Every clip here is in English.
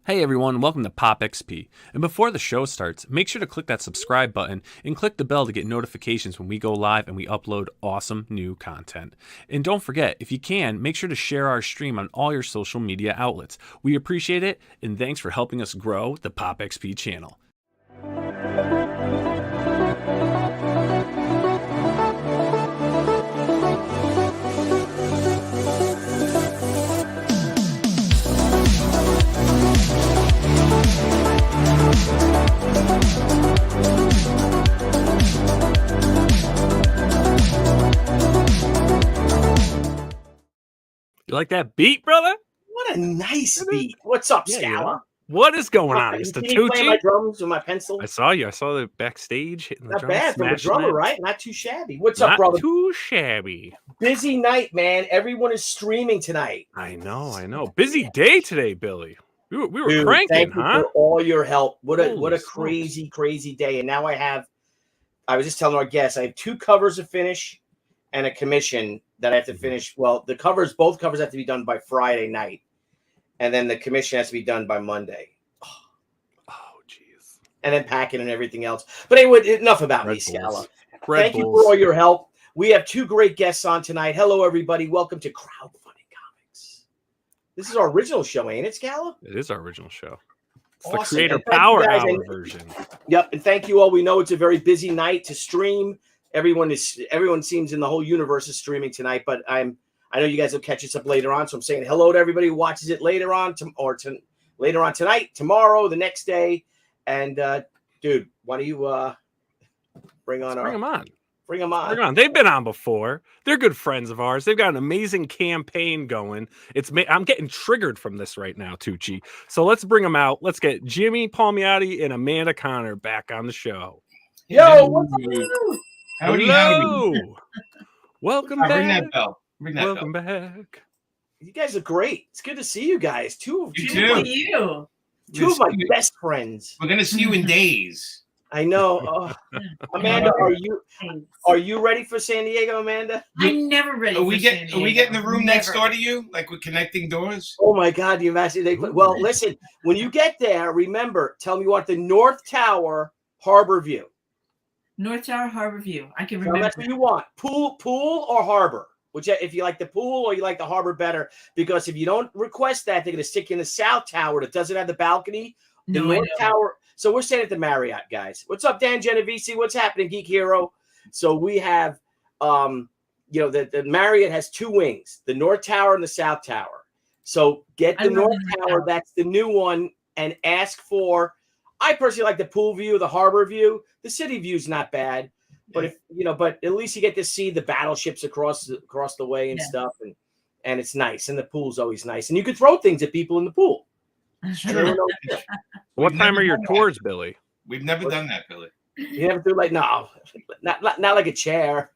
Hey everyone, welcome to Pop XP. And before the show starts, make sure to click that subscribe button and click the bell to get notifications when we go live and we upload awesome new content. And don't forget, if you can, make sure to share our stream on all your social media outlets. We appreciate it, and thanks for helping us grow the Pop XP channel. You like that beat, brother? What a nice beat. What's up, Scala? What is going on, Mr. Tucci? Playing my drums with my pencil. I saw you. I saw the backstage hitting the Not drums. bad from a drummer, that. right? Not too shabby. What's up, brother? Not too shabby. Busy night, man. Everyone is streaming tonight. I know. Busy day today, Billy. We were Dude, cranking, thank you huh? for all your help. What a Holy crazy day. And now I was just telling our guests, I have 2 covers to finish and a commission that I have to finish. Well, both covers have to be done by Friday night. And then the commission has to be done by Monday. Oh, jeez. And then packing and everything else. But anyway, enough about me, Scala. Thank you for all your help. We have 2 great guests on tonight. Hello, everybody. Welcome to Crowdfunding Comics. This is our original show, ain't it, Scala? It is our original show. It's awesome. The Creator Power Hour version. Yep, and thank you all. We know it's a very busy night to stream. Everyone seems in the whole universe is streaming tonight, but I know you guys will catch us up later on. So I'm saying hello to everybody who watches it later on later on tonight, tomorrow, the next day. And dude, why don't you bring them on? They've been on before. They're good friends of ours. They've got an amazing campaign going. I'm getting triggered from this right now, Tucci. So let's bring them out. Let's get Jimmy Palmiotti and Amanda Connor back on the show. Yo, what's up? Hello. Welcome back. Ring that bell. Welcome back. You guys are great. It's good to see you guys. Two of my best friends. We're gonna see you in days. I know. Amanda, are you ready for San Diego, Amanda? I'm never ready. Are we getting the room next door to you? Like we're connecting doors? Oh my God, you imagine well, listen, when you get there, remember, tell me what the North Tower Harbor View. North Tower Harbor View. I can remember. That's what you want. Pool or harbor. Which, if you like the pool or you like the harbor better, because if you don't request that, they're going to stick you in the South Tower that doesn't have the balcony. The North Tower. So we're staying at the Marriott, guys. What's up, Dan Genovese? What's happening, Geek Hero? So we have, the Marriott has 2 wings, the North Tower and the South Tower. So get the North Tower. That's the new one, and ask for. I personally like the pool view, the harbor view. The city view is not bad, but but at least you get to see the battleships across the way and stuff, and it's nice. And the pool's always nice, and you can throw things at people in the pool. True. What time are your tours, Billy? We've never done that, Billy. You never do not like a chair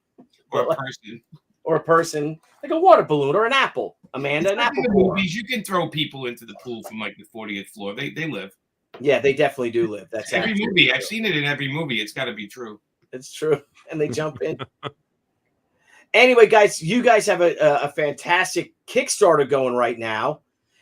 or a person, like a water balloon or an apple. Amanda, an apple. Movies, you can throw people into the pool from like the 40th floor. They live. Yeah, they definitely do live. That's every movie. I've seen it in every movie. It's got to be true. It's true, and they jump in. Anyway, guys, you guys have a fantastic Kickstarter going right now,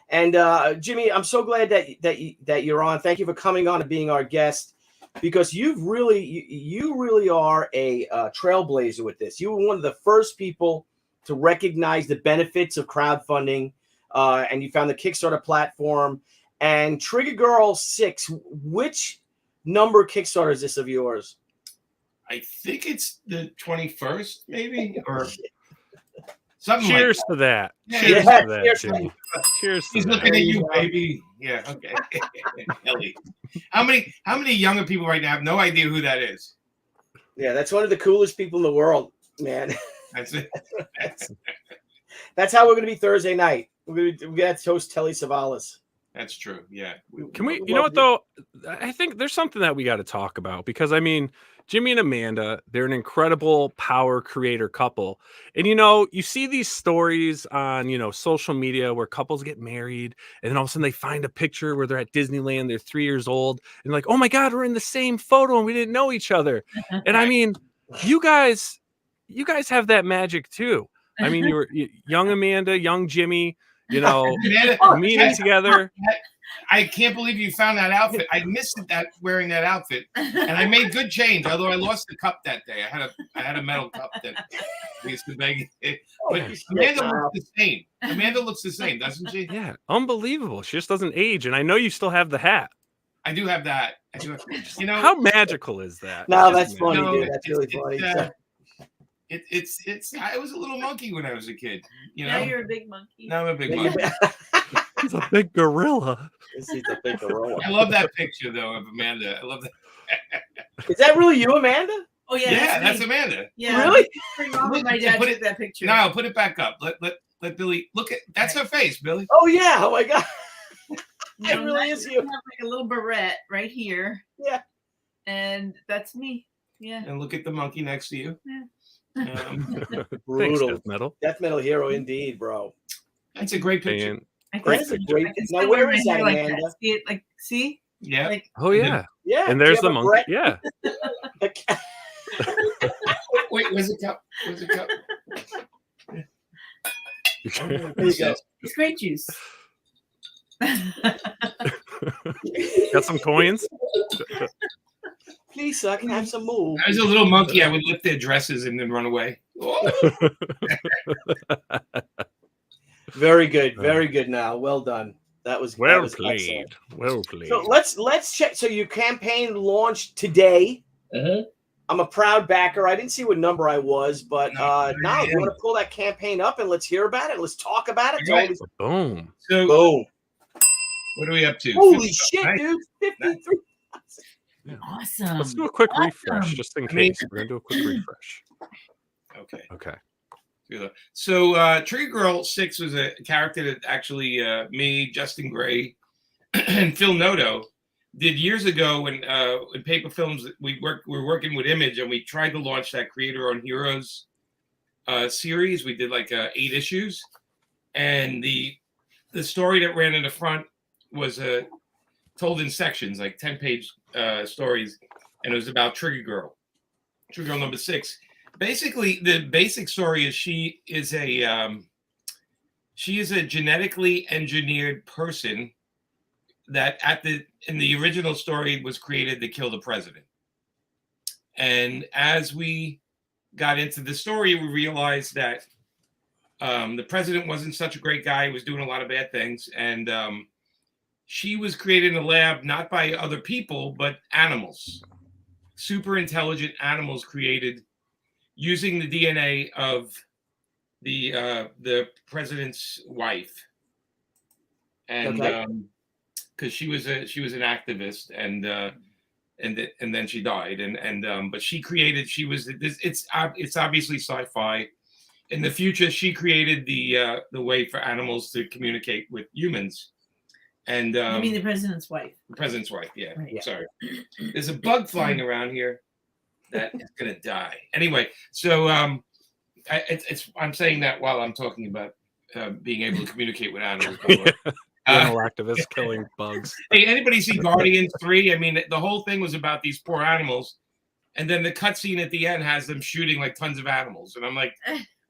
and Jimmy, I'm so glad that you're on. Thank you for coming on and being our guest, because you really are a trailblazer with this. You were one of the first people to recognize the benefits of crowdfunding, and you found the Kickstarter platform. And TRIGGERGIRL 6, which number Kickstarter is this of yours? I think it's the 21st, maybe, or something. Cheers like to that. Yeah, Cheers to that, Jimmy. Cheers to He's that. looking at you, baby. Yeah, okay. Ellie. How many younger people right now have no idea who that is? Yeah, that's one of the coolest people in the world, man. That's it. That's how we're going to be Thursday night. We're going to host Telly Savalas. That's true. Yeah. Can we, you know what, though? I think there's something that we got to talk about, because, I mean, Jimmy and Amanda, they're an incredible power creator couple. And, you see these stories on, social media where couples get married and then all of a sudden they find a picture where they're at Disneyland, they're 3 years old, and like, oh my God, we're in the same photo and we didn't know each other. And I mean, you guys have that magic too. I mean, you were young Amanda, young Jimmy, meeting together. I can't believe you found that outfit. I missed that wearing that outfit, and I made good change. Although I lost the cup that day, I had a metal cup that we used to beg. But Amanda looks the same. Amanda looks the same, doesn't she? Yeah, unbelievable. She just doesn't age, and I know you still have the hat. I do have that. I do have, you know, how magical is that? No, that's funny, No, dude. That's really funny. It's. I was a little monkey when I was a kid. You know, Now you're a big monkey. now I'm a big monkey. He's a big gorilla. He's a big gorilla. I love that picture though of Amanda. I love that. Is that really you, Amanda? Oh yeah, Yeah, that's me. Amanda. Yeah, Really? My dad Put took that picture. No, put it back up. Let Billy look at. That's her face, Billy. Oh yeah. Oh my god. You It know, really I is you. have like a little barrette right here. Yeah. And that's me. Yeah. And look at the monkey next to you. Brutal. Thanks, Metal. Death metal hero indeed, bro. That's a great picture. And, I That is a great. I can Now still where wear is my that, hair like Amanda? that. See it? Like, see? Yeah. Like, oh yeah, Yeah. and do there's you the have a monkey. Brett? Yeah, Wait, where's the cup? Where's the cup? There you go. it's grape juice. got some coins. Please, sir, I can have some more. As a little monkey, I would lift their dresses and then run away. Oh. Very good. Very good. Now, well done. That was that Well was played. excellent. Well played. So let's check. So your campaign launched today. I'm a proud backer. I didn't see what number I was, but now you want to pull that campaign up and let's hear about it. Let's talk about it. Right. Boom. So Boom! what are we up to? Holy shit, Nice. dude! 53. Awesome. Let's do a quick refresh, Awesome. just in I mean- case. We're gonna do a quick refresh. Okay. Okay. So Trigger Girl 6 was a character that actually me, Justin Gray, and Phil Noto did years ago when in Paper Films. We were working with Image, and we tried to launch that Creator on Heroes series. We did like 8 issues, and the story that ran in the front was told in sections, like 10-page stories, and it was about Trigger Girl number 6. Basically, the basic story is she is a genetically engineered person that in the original story was created to kill the president. And as we got into the story, we realized that the president wasn't such a great guy. He was doing a lot of bad things. And she was created in a lab, not by other people, but animals, super intelligent animals created using the DNA of the president's wife. And because she was an activist, and then she died, but it's obviously sci-fi. In the future, she created the way for animals to communicate with humans. And You mean the president's wife? the president's wife, yeah. Right. Sorry. There's a bug flying around here that is gonna die. Anyway, so I'm saying that while I'm talking about being able to communicate with animals. By the way. Animal activists killing bugs. Hey, anybody see Guardians 3? I mean, the whole thing was about these poor animals, and then the cutscene at the end has them shooting like tons of animals, and I'm like,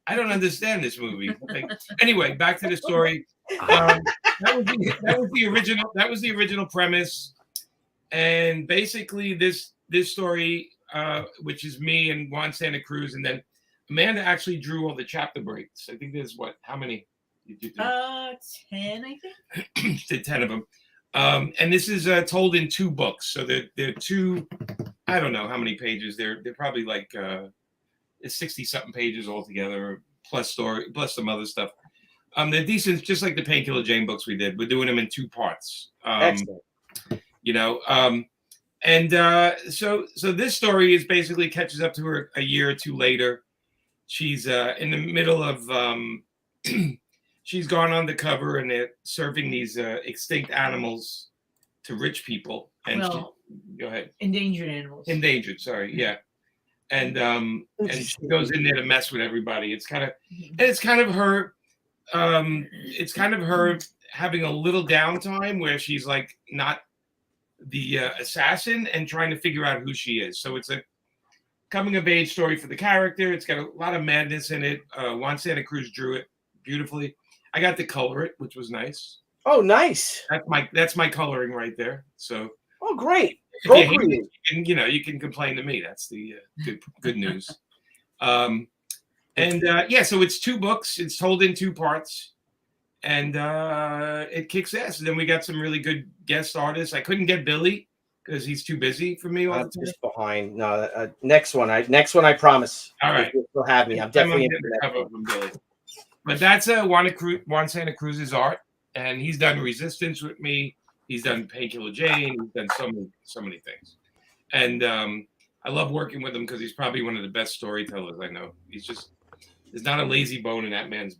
I don't understand this movie. Like, anyway, back to the story. That was the original premise, and basically this story, which is me and Juan Santa Cruz, and then Amanda actually drew all the chapter breaks. I think there's how many? 10, I think. Did 10 of them. And this is told in 2 books. So they're 2, I don't know how many pages. They're probably like it's 60-something pages altogether, plus some other stuff. They're decent, just like the Painkiller Jane books we did. We're doing them in 2 parts. Excellent. You know, so this story is basically catches up to her a year or 2 later. She's in the middle of she's gone undercover, and they're serving these extinct animals to rich people. And go ahead. Endangered animals. Endangered, sorry, yeah. And she goes in there to mess with everybody. It's kind of her. It's kind of her having a little downtime where she's like not the assassin and trying to figure out who she is. So it's a coming of age story for the character. It's got a lot of madness in it. Juan Santa Cruz drew it beautifully. I got to color it, which was nice. Oh, nice. That's my coloring right there. So Oh, great. if you hate Procreate. it, you can complain to me. That's the good news. Yeah, so it's 2 books. It's told in 2 parts, and it kicks ass. And then we got some really good guest artists. I couldn't get Billy because he's too busy for me all the I'm time. just behind. No, next one. I promise. All right. You'll have me. I'm definitely into getting that the cover one. from Billy. But that's Juan Santa Cruz's art, and he's done Resistance with me. He's done Painkiller Jane. He's done so many things, and I love working with him because he's probably one of the best storytellers I know. There's not a lazy bone in that man's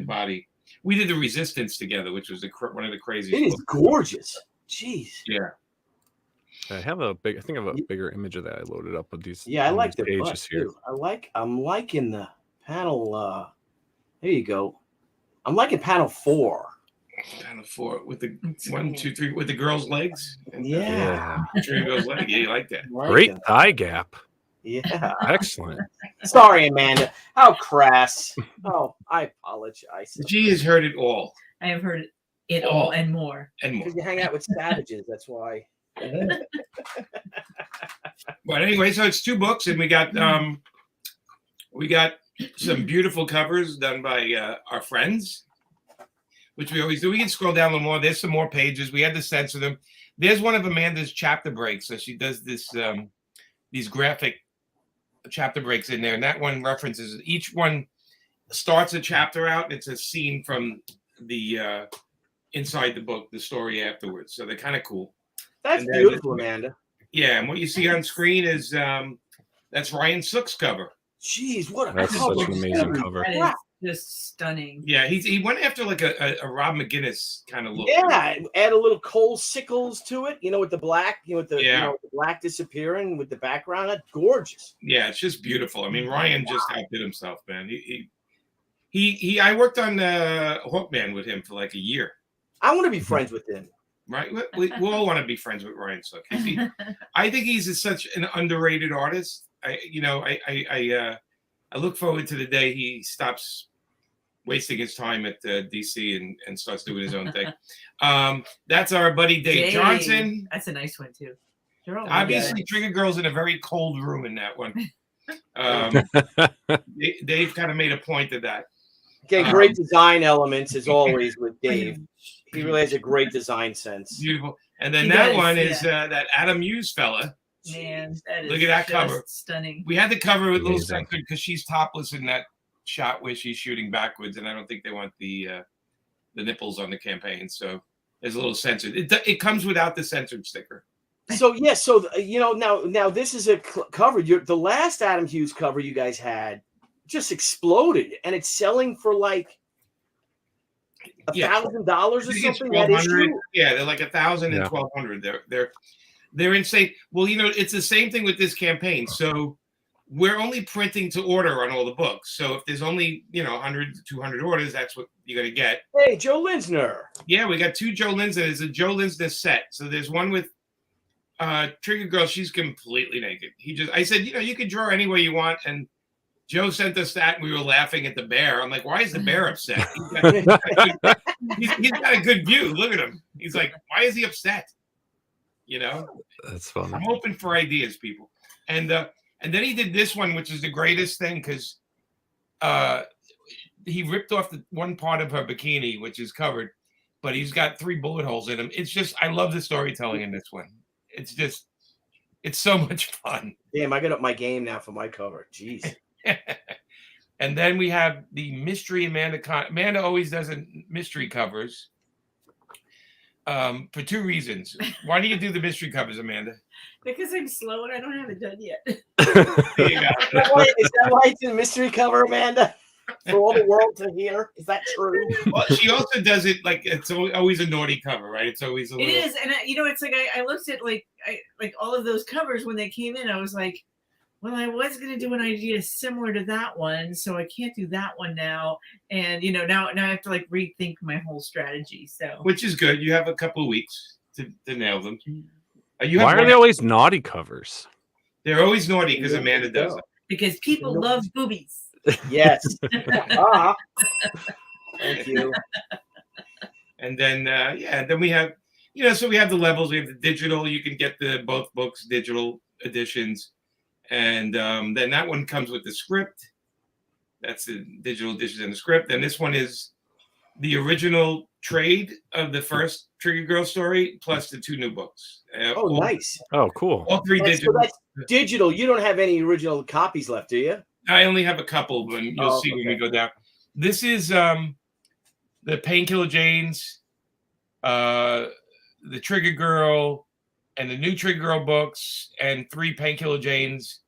body. We did the Resistance together, which was one of the craziest. It is gorgeous. Jeez. Yeah. I have I think I have a bigger image of that I loaded up with these. Yeah, I like the pages bust here. too. I'm liking the panel. There you go. I'm liking panel 4. Panel 4 with the 1, 2, 3 with the girl's legs. Yeah. Trigger Girl's leg. Yeah, you like that. Great thigh gap. Yeah. Excellent. Sorry, Amanda. How crass. Oh, I apologize. She has heard it all. I have heard it all and more. And more. Because you hang out with savages, that's why. But anyway, so it's 2 books, and we got some beautiful covers done by our friends, which we always do. We can scroll down a little more. There's some more pages. We had to censor them. There's one of Amanda's chapter breaks. So she does this these graphic chapter breaks in there, and that one references each one starts a chapter out. It's a scene from the inside the book, the story afterwards. So they're kind of cool. That's beautiful, Amanda. Yeah, and what you see on screen is that's Ryan Sook's cover. Jeez, what a That's cover. such an amazing cover. That is just stunning. Yeah, he went after like a Rob McGinnis kind of look. Yeah, add a little Cole Sickles to it, with the black, with the Yeah. the black disappearing with the background. That's gorgeous. Yeah, it's just beautiful. I mean, Ryan just outdid himself, man. I worked on Hawkman with him for like a year. I want to be friends with him. Right, we all want to be friends with Ryan Sook. I think he's such an underrated artist. I look forward to the day he stops wasting his time at DC and starts doing his own thing. That's our buddy Dave Johnson. That's a nice one too. Obviously, Trigger Girl's in a very cold room in that one. Dave kind of made a point of that. Okay, great design elements as always with Dave. He really has a great design sense. Beautiful. And then He that does, one yeah. is that Adam Hughes fella. Man, that is Look at that just cover. Stunning. We had the cover with a little Amazing. censored because she's topless in that shot where she's shooting backwards, and I don't think they want the nipples on the campaign, so there's a little censored. It comes without the censored sticker. So yeah, now this is a cover. The last Adam Hughes cover you guys had just exploded, and it's selling for like $1,000 or something. That issue? Yeah, they're like 1,000 and 1,200. They're insane. Well, it's the same thing with this campaign. So we're only printing to order on all the books. So if there's only 100 to 200 orders, that's what you're gonna get. Hey, Joe Linsner. Yeah, we got 2 Joe Linsner. There's a Joe Linsner set. So there's one with Trigger Girl. She's completely naked. I said, you can draw any way you want, and Joe sent us that, and we were laughing at the bear. I'm like, why is the bear upset? He's got a good view. Look at him. He's like, why is he upset? That's fun. I'm open for ideas, people. And then he did this one, which is the greatest thing because he ripped off the one part of her bikini, which is covered, but he's got 3 bullet holes in him. It's just, I love the storytelling in this one. It's so much fun. Damn, I got up my game now for my cover. Jeez. And then we have the mystery Amanda. Amanda always does mystery covers for 2 reasons. Why do you do the mystery covers, Amanda? Because I'm slow and I don't have it done yet. There you go. Is that why it's a mystery cover, Amanda? For all the world to hear? Is that true? Well, she also does it like it's always a naughty cover, right? It's always a little... It is, and it's like I looked at like all of those covers when they came in. I was like, well, I was going to do an idea similar to that one, so I can't do that one now. And now I have to like rethink my whole strategy. So, which is good. You have a couple of weeks to nail them. Why are they always naughty covers? They're always naughty because Amanda does it. Because people love boobies. Yes. Thank you. And then then we have, so we have the levels. We have the digital. You can get both books digital editions, and then that one comes with the script. That's the digital edition and the script. And this one is the original trade of the first Trigger Girl story plus the 2 new books. Nice. Oh, cool. All 3 digital. So that's digital. You don't have any original copies left, do you? I only have a couple, but you'll see when we go down. This is the Painkiller Janes, the Trigger Girl, and the new Trigger Girl books, and 3 Painkiller Janes,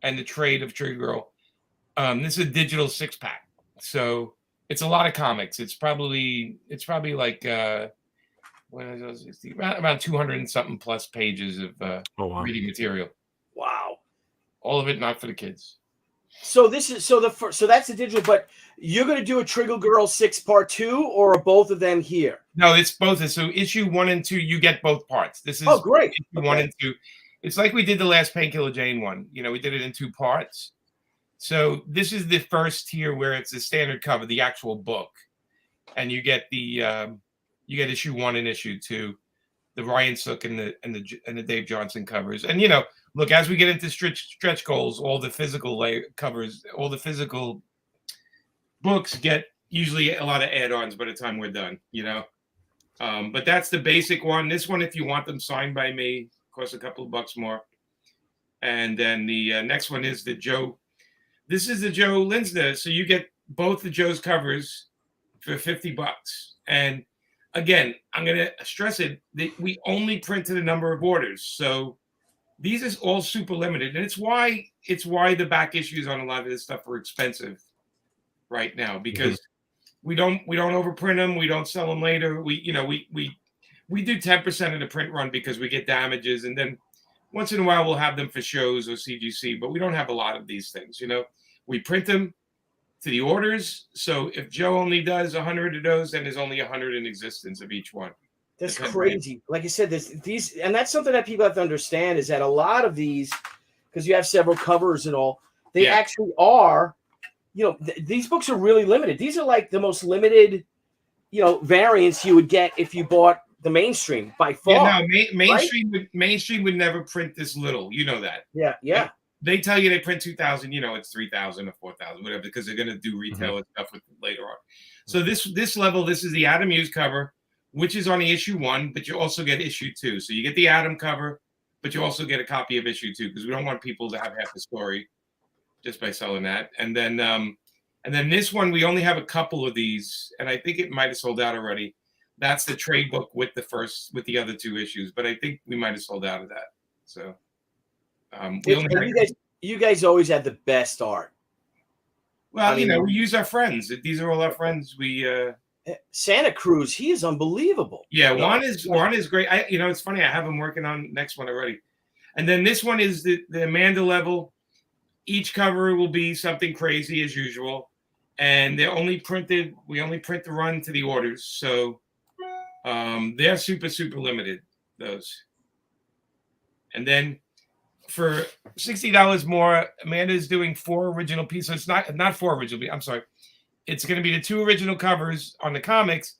and the trade of Trigger Girl. This is a digital 6-pack, so it's a lot of comics. It's probably like around 200 and something plus pages of reading material. Wow. All of it not for the kids. So this is so that's the digital, but you're going to do a Trigger Girl 6 part 2, or are both of them here? No, it's both. So issue 1 and 2, you get both parts. This is great. Issue 1 and 2. It's like we did the last Painkiller Jane one. We did it in 2 parts. So this is the first tier where it's a standard cover, the actual book, and you get the issue 1 and issue 2, the Ryan Sook and the Dave Johnson covers. And look, as we get into stretch goals, all the physical covers, all the physical books get usually a lot of add-ons by the time we're done. But that's the basic one. This one, if you want them signed by me, costs a couple of bucks more. And then the next one is the Joe. This is the Joe Linsner. So you get both the Joe's covers for $50. And again, I'm going to stress it that we only printed a number of orders. So these are all super limited. And it's why the back issues on a lot of this stuff are expensive right now, because we don't overprint them. We don't sell them later. We do 10% of the print run because we get damages. And then once in a while we'll have them for shows or CGC, but we don't have a lot of these things. We print them to the orders. So if Joe only does 100 of those, then there's only 100 in existence of each one. That's crazy. Like I said, these, and that's something that people have to understand, is that a lot of these, because you have several covers and all, they actually are, these books are really limited. These are like the most limited, variants you would get if you bought the mainstream by far. Yeah, no, mainstream would never print this little. You know that. Yeah. They tell you they print 2,000. It's 3,000 or 4,000, whatever, because they're going to do retail and stuff with later on. So this level, this is the Adam Hughes cover, which is on the issue 1, but you also get issue 2. So you get the Adam cover, but you also get a copy of issue 2, because we don't want people to have half the story just by selling that. And then this one, we only have a couple of these, and I think it might have sold out already. That's the trade book with the other 2 issues, but I think we might have sold out of that. So you guys always have the best art. Well, we use our friends. These are all our friends. We Santa Cruz, he is unbelievable. Yeah, Juan is great. It's funny. I have him working on next one already. And then this one is the Amanda level. Each cover will be something crazy as usual, and we only print the run to the orders. So they're super, super limited, those. And then for $60 more, Amanda's doing 4 original pieces. It's not 4 original. I'm sorry. It's going to be the 2 original covers on the comics,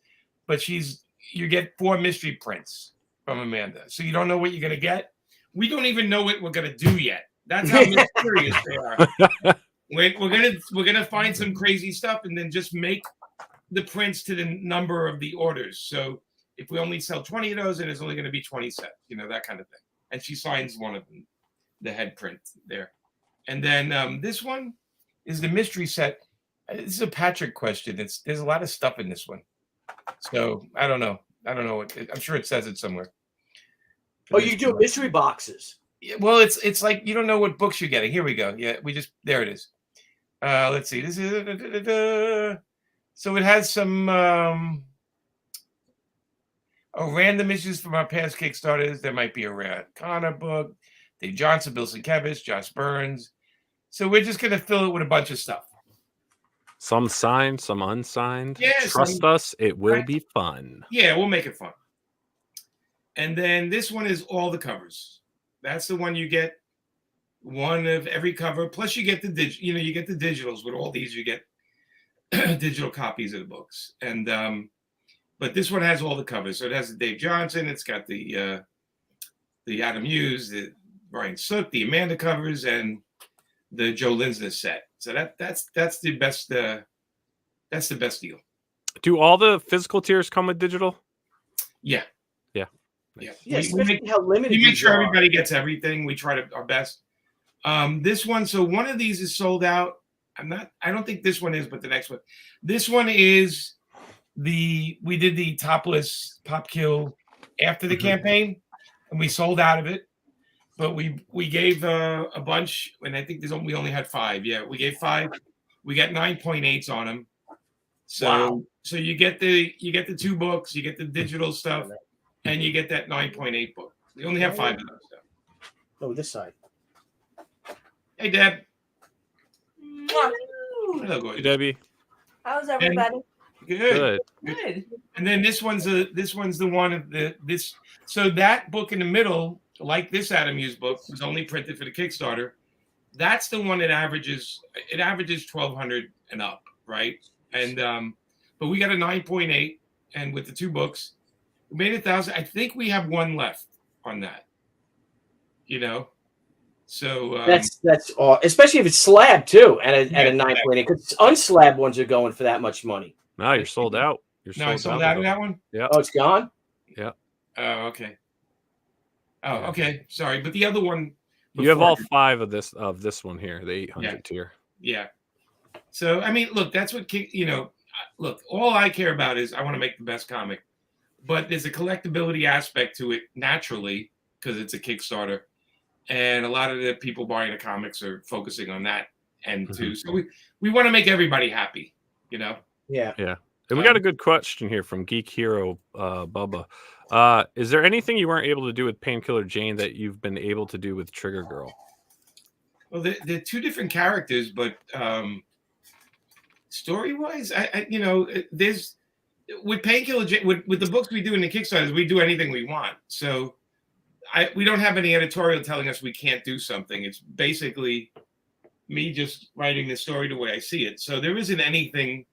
but you get 4 mystery prints from Amanda. So you don't know what you're going to get. We don't even know what we're going to do yet. That's how mysterious they are. We're gonna find some crazy stuff and then just make the prints to the number of the orders. So if we only sell 20 of those, then it's only going to be 20 sets, that kind of thing. And she signs one of them, the head print there. And then this one is the mystery set. This is a Patrick question. There's a lot of stuff in this one. So I don't know. I'm sure it says it somewhere. Oh, you do mystery boxes. Well, it's like you don't know what books you're getting. Here we go. Yeah, there it is. Let's see. This is so it has some random issues from our past Kickstarters. There might be a Rare Connor book, Dave Johnson, Bill Sienkiewicz, Josh Burns. So we're just gonna fill it with a bunch of stuff. Some signed, some unsigned. Yeah, trust us, it will be fun. Yeah, we'll make it fun. And then this one is all the covers. That's the one you get, one of every cover. Plus, you get you get the digitals. With all these, you get digital copies of the books. And But this one has all the covers. So it has the Dave Johnson. It's got the Adam Hughes, the Brian Sook, the Amanda covers, and the Joe Linsner set. So that's the best. That's the best deal. Do all the physical tiers come with digital? Yeah. Yeah. Yeah. Yeah, We especially how limited. make these sure are. everybody gets everything. We try our best. This one, so one of these is sold out. I don't think this one is, but the next one. This one is we did the topless pop kill after the campaign, and we sold out of it. But we gave a bunch, and I think we only had 5. Yeah, we gave 5. We got 9.8s on them. So Wow. so you get the 2 books, you get the digital stuff, and you get that 9.8 book. We only have 5 of those. Oh, this side. Hey, Deb. Mwah. Hello, Hey, Gordon. Debbie. How's everybody? Good. Good. And then this one's the one of this. So that book in the middle, like this Adam Hughes book, was only printed for the Kickstarter. That's the one that averages 1,200 and up, right? And but we got a 9.8, and with the 2 books, we made 1,000. I think we have 1 left on that. You know, so That's all, especially if it's slab too, at a 9.8. exactly. Because unslabbed ones are going for that much money. No, you're sold out. You're No, I sold out of that one. Yeah. Oh, it's gone. Yeah. Oh, okay. Oh, okay. Sorry, but the other one. You have before- all 5 of this one here, the 800 tier. Yeah. So I mean, look, that's what look. All I care about is I want to make the best comic, but there's a collectability aspect to it naturally because it's a Kickstarter, and a lot of the people buying the comics are focusing on that end too. So we want to make everybody happy, you know. Yeah. And we got a good question here from Geek Hero Bubba. Is there anything you weren't able to do with Painkiller Jane that you've been able to do with Trigger Girl? Well, they're 2 different characters, but story-wise, I there's with Painkiller Jane, with the books we do in the Kickstarters, we do anything we want. So we don't have any editorial telling us we can't do something. It's basically me just writing the story the way I see it. So there isn't anything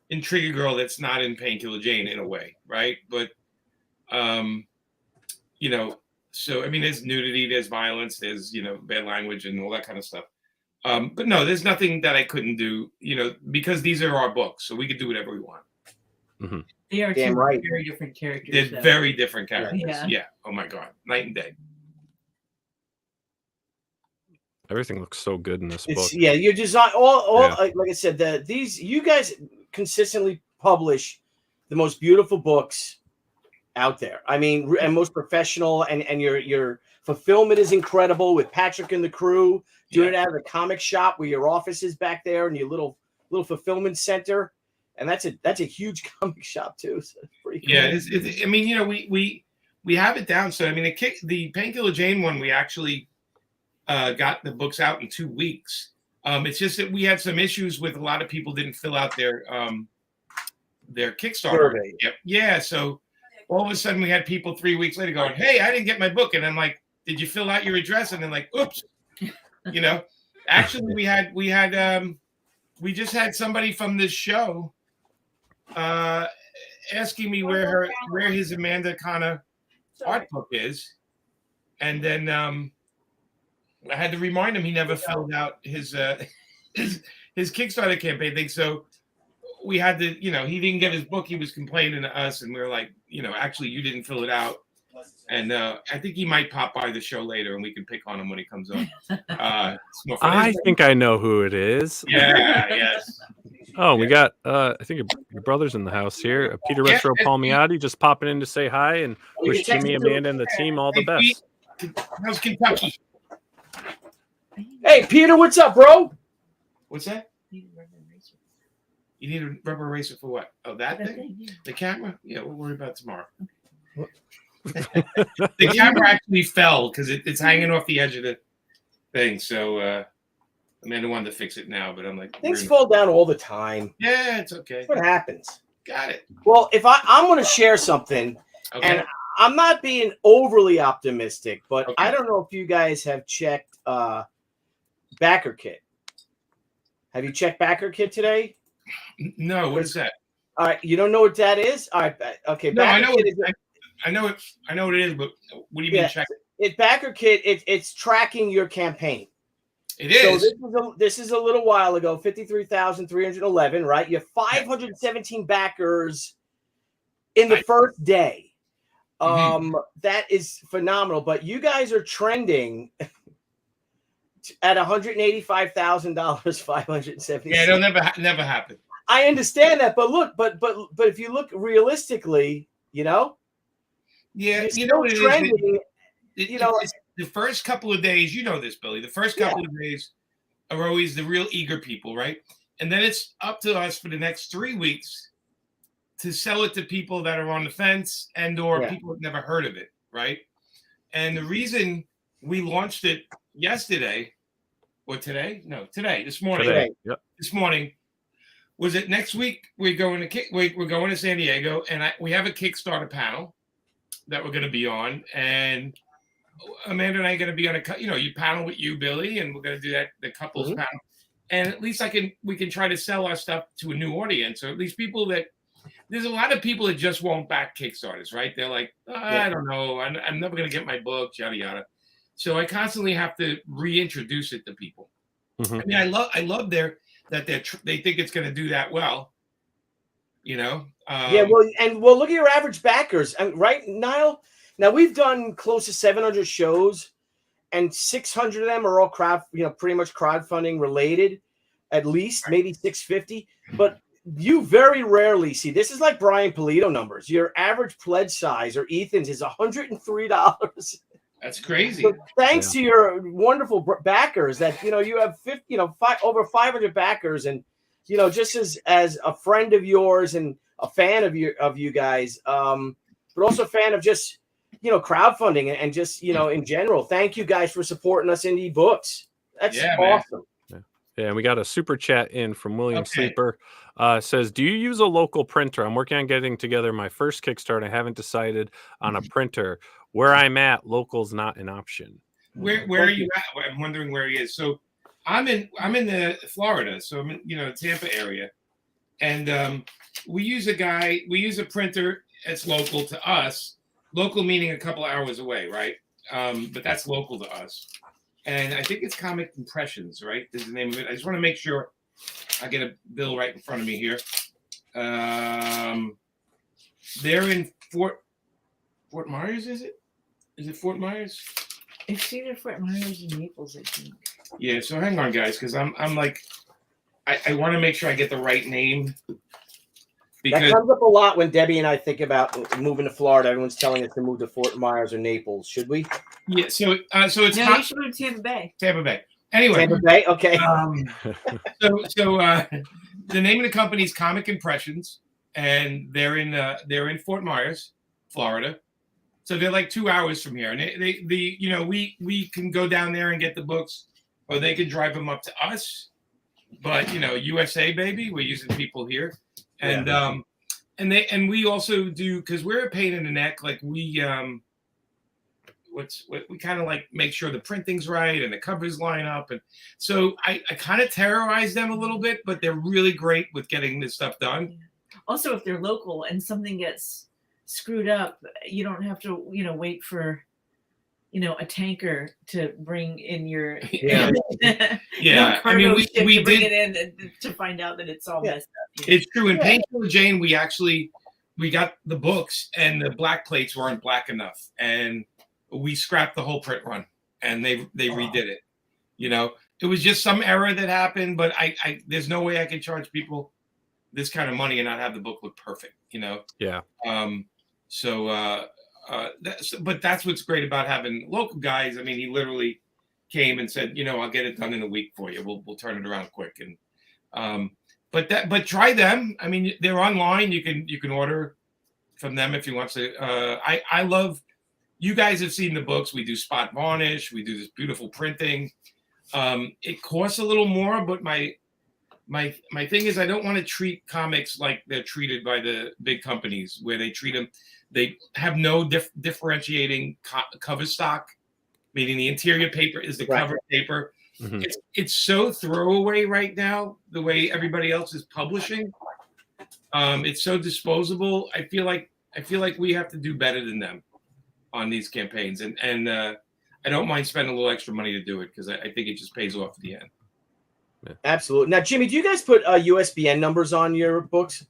in Trigger Girl that's not in Painkiller Jane in a way, right? But so I mean, there's nudity, there's violence, there's bad language and all that kind of stuff. But no, there's nothing that I couldn't do, because these are our books, so we could do whatever we want. Mm-hmm. They are Damn 2 right. very different characters. They're though. very different characters. Yeah. Yeah. Oh my God, night and day. Everything looks so good in this book. It's, yeah, your design. All Yeah. like I said, these you guys consistently publish the most beautiful books out there. I mean, and most professional, and your fulfillment is incredible with Patrick and the crew doing it out of the comic shop where your office is back there and your little fulfillment center. And that's a huge comic shop too. So it's pretty cool. Yeah, I mean, we have it down. So I mean, the Painkiller Jane one, we actually got the books out in 2 weeks. It's just that we had some issues with a lot of people didn't fill out their Kickstarter. Survey. Yep. Yeah. So all of a sudden we had people 3 weeks later going, "Hey, I didn't get my book," and I'm like, "Did you fill out your address?" And then like, "Oops," Actually, we just had somebody from this show asking me where his Amanda Kana art book is, and then I had to remind him he never filled out his Kickstarter campaign thing. So we had to, he didn't get his book. He was complaining to us, and we were like, actually, you didn't fill it out. And I think he might pop by the show later, and we can pick on him when he comes on. It's more fun. I think I know who it is. Yeah, yes. Oh, we got I think your brother's in the house here. Peter Retro Palmiotti just popping in to say hi and wish Jimmy, Amanda, and the team all the best. How's Kentucky? Hey, Peter, what's up, bro? What's that? You need a rubber eraser for what? Oh, that thing? Yeah. The camera? Yeah, we'll worry about it tomorrow. The camera actually fell because it's hanging off the edge of the thing. So Amanda wanted to fix it now, but I'm like, Things fall down all the time. yeah, it's okay. That's what happens. Got it. Well, if I'm going to share something, Okay. and I'm not being overly optimistic, but Okay. I don't know if you guys have checked Backer Kit. Have you checked Backer Kit today? No, what is that? All right, you don't know what that is? All right, okay. No, I Backer know. Kit is I know it. I know what it is. But what do you mean check? Backer Kit. It's tracking your campaign. It is. So this is a little while ago. 53,311. Right, you have 517 backers in the first day. That is phenomenal. But you guys are trending at $185,000, 570. Yeah, it'll never happen. I understand that, but look, but if you look realistically, you know, yeah, you know what trending. It's the first couple of days, you know this, Billy. The first couple of days are always the real eager people, right? And then it's up to us for the next 3 weeks to sell it to people that are on the fence and/or people have never heard of it, right? And the reason we launched it yesterday or today, this morning, this morning, was that next week we're going to San Diego, and we have a Kickstarter panel that we're going to be on, and Amanda and I are going to be on you panel with you, Billy, and we're going to do the couples panel, and at least we can try to sell our stuff to a new audience, or at least people that. There's a lot of people that just won't back Kickstarters, right? They're like, I don't know, I'm never going to get my book, yada yada. So I constantly have to reintroduce it to people. I mean, I love that they think it's going to do that well, you know. Well, look at your average backers, right, Nile? Now we've done close to 700 shows, and 600 of them are all pretty much crowdfunding related, at least maybe 650, but. You very rarely see this is like Brian Polito numbers. Your average pledge size or Ethan's is $103. That's crazy. So thanks to your wonderful backers that you have over 500 backers, and just as a friend of yours and a fan of you guys, but also a fan of just crowdfunding and just in general. Thank you guys for supporting us indie books. That's awesome. Yeah, and we got a super chat in from William Sleeper. Says, do you use a local printer? I'm working on getting together my first Kickstarter. I haven't decided on a printer. Where I'm at, local's not an option. Where are you at? I'm wondering where he is. So I'm in the Florida, so I'm in the Tampa area, and we use a printer that's local to us. Local meaning a couple hours away, right? But that's local to us. And I think it's Comic Impressions, right? Is the name of it. I just want to make sure I get a bill right in front of me here. They're in Fort Myers, is it? Is it Fort Myers? It's either Fort Myers and Naples, I think. Yeah, so hang on, guys, because I'm like, I want to make sure I get the right name. Because that comes up a lot when Debbie and I think about moving to Florida. Everyone's telling us to move to Fort Myers or Naples. Should we? Yeah, so it's you should move to Tampa Bay. Tampa Bay. Anyway. Tampa Bay, okay. So the name of the company is Comic Impressions, and they're in Fort Myers, Florida. So they're like 2 hours from here, and we can go down there and get the books, or they can drive them up to us. But USA baby, we're using people here. And and we also do, because we're a pain in the neck, like we kind of like make sure the printing's right and the covers line up, and so I kind of terrorize them a little bit, but they're really great with getting this stuff done. Also, if they're local and something gets screwed up, you don't have to wait for a tanker to bring in your I mean, we bring did it in to find out that it's all messed up. It's true. In Painkiller Jane, we got the books and the black plates weren't black enough, and we scrapped the whole print run, and they redid it. It was just some error that happened, but I there's no way I can charge people this kind of money and not have the book look perfect. Yeah. But that's what's great about having local guys. I mean, he literally came and said, I'll get it done in a week for you. We'll turn it around quick. And but try them. I mean, they're online. You can order from them if you want to. I love. You guys have seen the books. We do spot varnish. We do this beautiful printing. It costs a little more, but my thing is I don't want to treat comics like they're treated by the big companies, where they treat them. They have no differentiating cover stock, meaning the interior paper is the cover paper. Mm-hmm. It's so throwaway right now, the way everybody else is publishing, It's so disposable. I feel like we have to do better than them on these campaigns, and I don't mind spending a little extra money to do it because I think it just pays off at the end. Absolutely. Now, Jimmy, do you guys put USBN numbers on your books?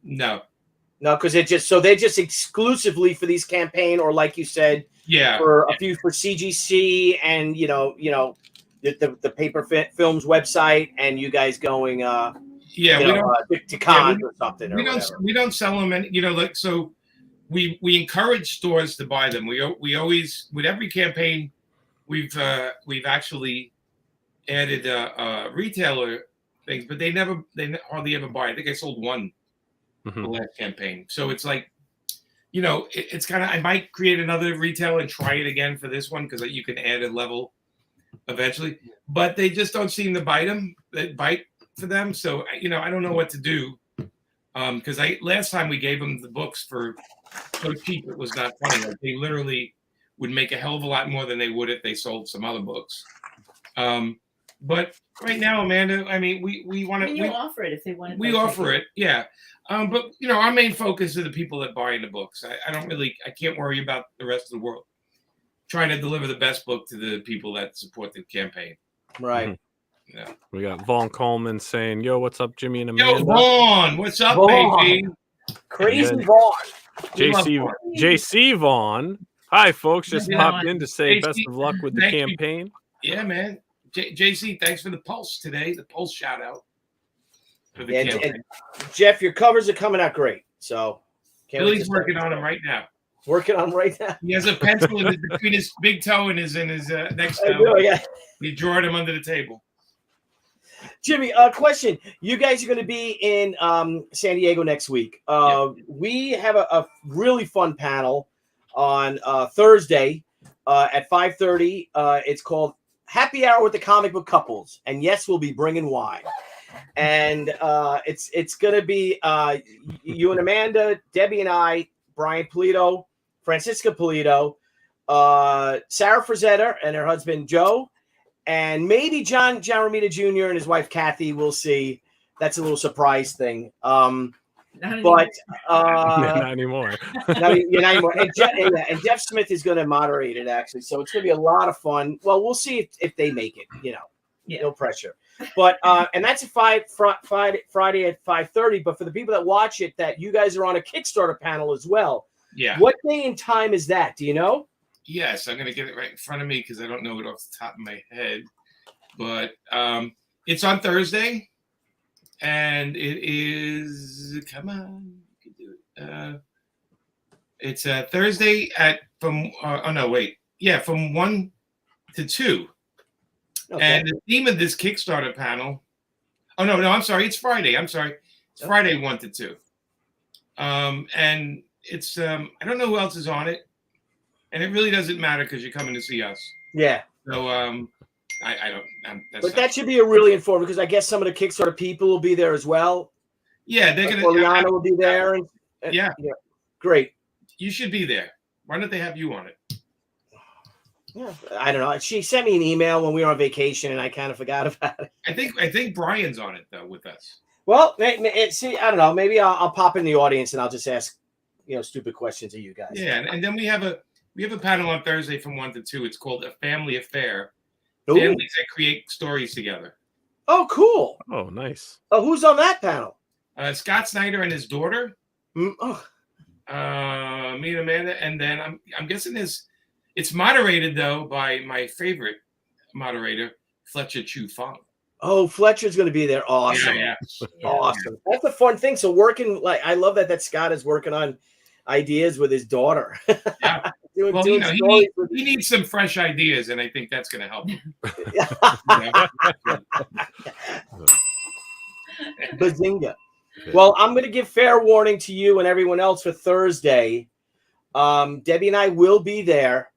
No, because they're just exclusively for these campaign, or like you said, for a few for CGC and the paper films website, and you guys going to cons or something. We don't sell them, and so we encourage stores to buy them. We always, with every campaign, we've actually added retailer things, but they hardly ever buy. I think I sold one the last campaign. So it's like, it's kind of, I might create another retailer and try it again for this one because you can add a level eventually, but they just don't seem to bite for them. So I don't know what to do because last time we gave them the books for so cheap it was not funny. Like they literally would make a hell of a lot more than they would if they sold some other books. But right now, Amanda, I mean, we want to. You offer it if they want it. We offer it, yeah. But our main focus are the people that buy the books. I can't worry about the rest of the world. Trying to deliver the best book to the people that support the campaign. Right. Yeah. We got Vaughn Coleman saying, "Yo, what's up, Jimmy and Amanda?" Yo, Vaughn, what's up, baby? Crazy Vaughn. JC Vaughn. Hi, folks. Just popped in to say JC, best of luck with the campaign. Yeah, man. JC, thanks for the pulse today. The pulse shout out for the campaign. And Jeff, your covers are coming out great. So Billy's working on them right now. Working on them right now. He has a pencil between his big toe and his next toe. He drawed him under the table. Jimmy, question. You guys are going to be in San Diego next week. We have a really fun panel on Thursday at 5:30. It's called Happy Hour with the Comic Book Couples. And yes, we'll be bringing wine. And it's going to be you and Amanda, Debbie and I, Brian Polito, Francisca Polito, Sarah Frazetta and her husband Joe, and maybe John Romita Jr. and his wife Kathy. We'll see. That's a little surprise thing. But not anymore. Not anymore. And Jeff Smith is going to moderate it, actually. So it's going to be a lot of fun. Well, we'll see if they make it. No pressure. But and that's a Friday at 5:30. But for the people that watch it, that you guys are on a Kickstarter panel as well. Yeah. What day and time is that? Do you know? Yes, I'm going to get it right in front of me because I don't know it off the top of my head. But it's on Thursday, and it is. Come on, you can do it. It's Thursday from 1 to 2. Okay. And the theme of this Kickstarter panel. Oh no, I'm sorry. It's Friday. I'm sorry. It's Friday 1 to 2. And it's I don't know who else is on it, and it really doesn't matter because you're coming to see us. Yeah. So I don't. But that should be a really informative because I guess some of the Kickstarter people will be there as well. Yeah, they're gonna. Oriana will be there. And yeah. Great. You should be there. Why don't they have you on it? Yeah, I don't know. She sent me an email when we were on vacation, and I kind of forgot about it. I think Brian's on it though with us. Well, see, I don't know. Maybe I'll pop in the audience and I'll just ask, stupid questions of you guys. Yeah, and then we have a panel on Thursday from 1 to 2. It's called A Family Affair. Ooh. Families that create stories together. Oh, cool. Oh, nice. Oh, who's on that panel? Scott Snyder and his daughter. Me and Amanda, and then I'm guessing it's moderated though by my favorite moderator, Fletcher Chu Fong. Oh, Fletcher's going to be there. Awesome. Yeah. Awesome. That's a fun thing. So I love that Scott is working on ideas with his daughter. Yeah. He needs some fresh ideas, and I think that's going to help him. Bazinga. Well, I'm going to give fair warning to you and everyone else for Thursday. Debbie and I will be there,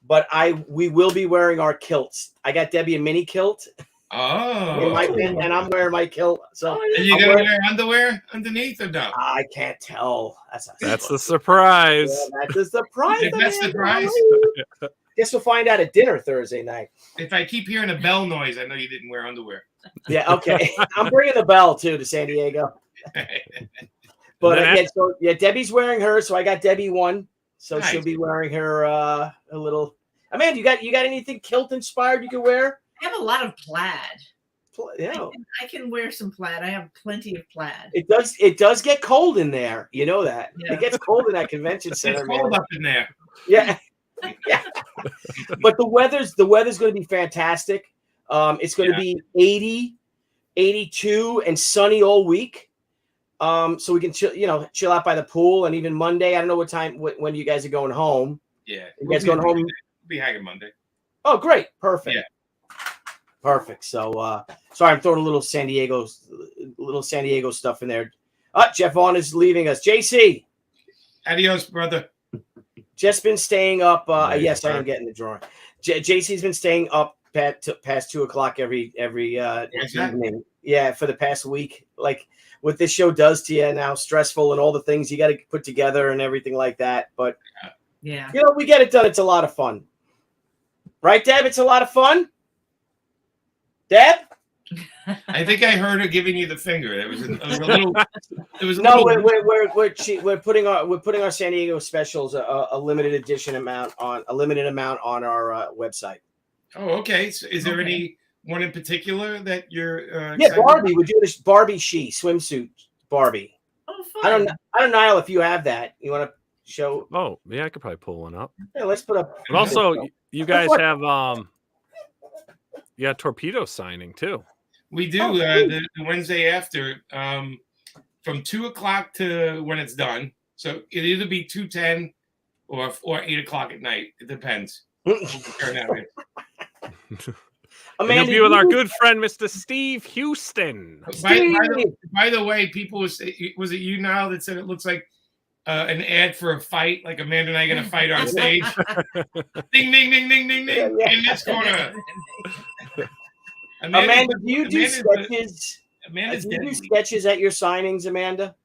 but we will be wearing our kilts. I got Debbie a mini kilt. Oh. And I'm wearing my kilt. So are you going to wear underwear underneath or no? I can't tell. That's the surprise. Yeah, that's a surprise. That's the surprise. Guess we'll find out at dinner Thursday night. If I keep hearing a bell noise, I know you didn't wear underwear. Yeah, okay. I'm bringing the bell too to San Diego. But then Debbie's wearing hers, so I got Debbie one, so Nice. she'll be wearing her a little. Amanda, you got anything kilt inspired you can wear? I have a lot of plaid. Yeah, I can wear some plaid. I have plenty of plaid. it does get cold in there. You know that Yeah. it gets cold in that convention It's center. cold Man. up in there. Yeah, yeah. But the weather's going to be fantastic. It's going to be 80, 82, and sunny all week. So we can chill out by the pool, and even Monday. I don't know what time when you guys are going home. Yeah. You guys going home? We'll be hanging Monday. Oh, great. Perfect. Yeah. Perfect. So sorry, I'm throwing a little San Diego stuff in there. Jeff Vaughn is leaving us. JC. Adios, brother. Just been staying up. Nice, yes, I huh? am getting the drawing. JC's been staying up past 2:00 every evening. Yeah, for the past week. Like what this show does to you now, stressful and all the things you got to put together and everything like that. But Yeah. we get it done. It's a lot of fun, right, Deb? It's a lot of fun. Deb? I think I heard her giving you the finger. There was a little. There was a No, little. we're putting our San Diego specials a limited edition amount on our website. Oh, okay. So is there any one in particular that you're? Yeah, excited Barbie. We're doing this Barbie swimsuit Barbie. Oh, fun. I don't know, Nile, if you have that. You want to show? Oh, yeah, I could probably pull one up. Yeah, let's put up. But also, you guys have torpedo signing too. We do Oh, the Wednesday after, from 2:00 to when it's done. So it'll either be 2:10 or 8:00 at night. It depends. Turn out it. And you'll be with our good friend, Mr. Steve Houston. By the way, people was it you, Nile, that said it looks like an ad for a fight, like Amanda and I going to fight on stage. Ding, ding, ding, ding, ding, ding, Yeah. in this corner. Amanda, do you do sketches? Amanda's Do you do deadly. sketches at your signings, Amanda?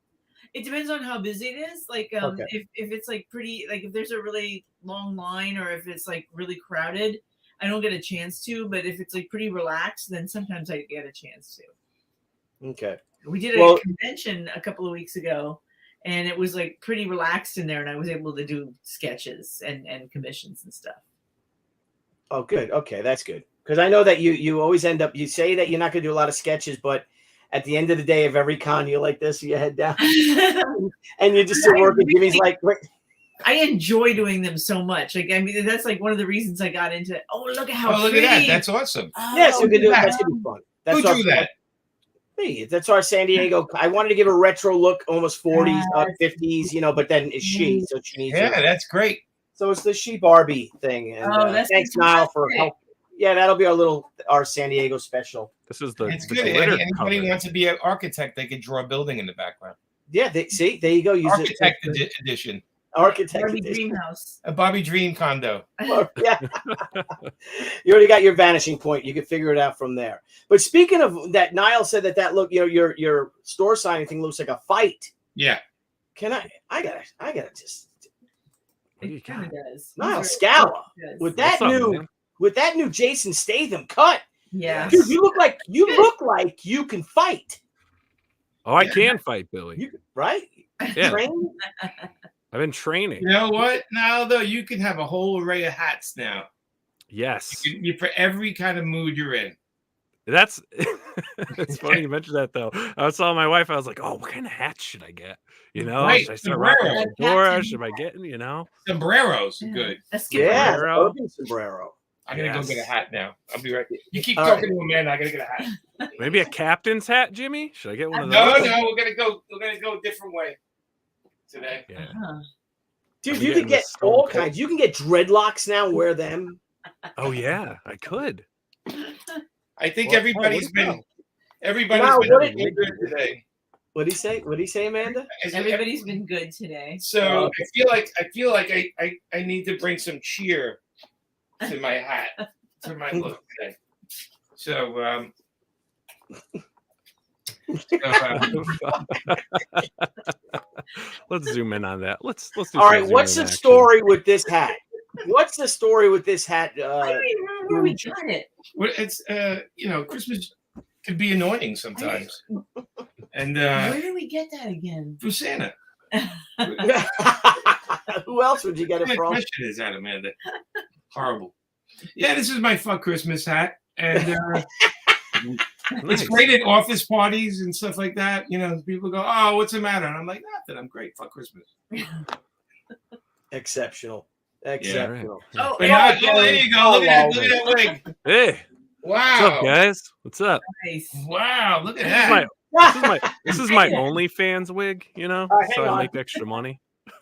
It depends on how busy it is. Like, Okay. if it's like pretty, like if there's a really long line or if it's like really crowded, I don't get a chance to. But if it's like pretty relaxed, then sometimes I get a chance to. Okay. We did a convention a couple of weeks ago, and it was like pretty relaxed in there, and I was able to do sketches and commissions and stuff. Oh, good. Okay, that's good. Because I know that you always end up, you say that you're not going to do a lot of sketches, but at the end of the day of every con, you're like this, you head down, and you're just still working. Jimmy's like, wait. I enjoy doing them so much. Like, I mean, that's like one of the reasons I got into it. Oh, look at how Oh, look pretty. at that. That's awesome. Oh, Yes, you can do it. that. That's going to be fun. That's Who drew that? Hey, that's our San Diego. I wanted to give a retro look, almost 40s, 50s, but then it's she, so she needs Yeah, it. that's great. So it's the she Barbie thing. And that's thanks, Nile, for fantastic. help. Yeah, that'll be our San Diego special. This is the It's the good. glitter Anybody cover. wants to be an architect, they could draw a building in the background. Yeah, see, there you go. Use Architect it. edition. Architect Barbie edition. Dream House. A Bobby Dream condo. Yeah. You already got your vanishing point. You can figure it out from there. But speaking of that, Nile said that look, your store signing thing looks like a fight. Yeah. Can I gotta just What do you It kind got? of does. Nile These are- Scala it does. with that What's up, new man? with that new Jason Statham cut. Yeah. Dude, you look like you can fight. Oh, I can fight, Billy. Right? Yeah, Train? I've been training. You know what? Now, though, you can have a whole array of hats now. Yes, You for every kind of mood you're in. that's. It's funny you mentioned that though. I was telling my wife, I was like, "Oh, what kind of hat should I get? Right, Should I start rocking sombrero. a fedora? Should I get? Sombreros are Yeah. good. A skipper. Yeah, Sombrero. that would be sombrero. I'm going to go get a Yes. hat now. I'll be right there. You keep All talking to a man. I got to get a hat. Maybe a captain's hat, Jimmy? Should I get one of No, those? we're going to go. We're going to go a different way today. Yeah. Uh-huh. Dude, I'm you getting can the get Stone all Cold. kinds. You can get dreadlocks now and wear them. Oh yeah, I could. I think Well, everybody's let's go. been everybody's Wow, been what really did- good today. What'd he say? What'd he say, Amanda? Everybody's been good today. So I feel like I need to bring some cheer to my hat, to my look today. So Let's zoom in on that. Let's do All some right, zoom what's in the action. story with this hat? What's the story with this hat? I don't even remember where we got it. it's Christmas can be annoying sometimes. And Where did we get that again? from Santa. Who else would you get What it kind of from? question is that, Amanda? Horrible. Yeah, this is my fuck Christmas hat. And it's great at office parties and stuff like that. You know, people go, "Oh, what's the matter?" And I'm like, "Nothing. I'm great. Fuck Christmas." Exceptional. Exceptional. Oh, But Yeah. now, there you go. Look at that wig. Hey, what's up, Wow. guys? What's up? nice. Wow. Look at This is that. this is my OnlyFans wig, you know, All right, so hang I on. make extra money.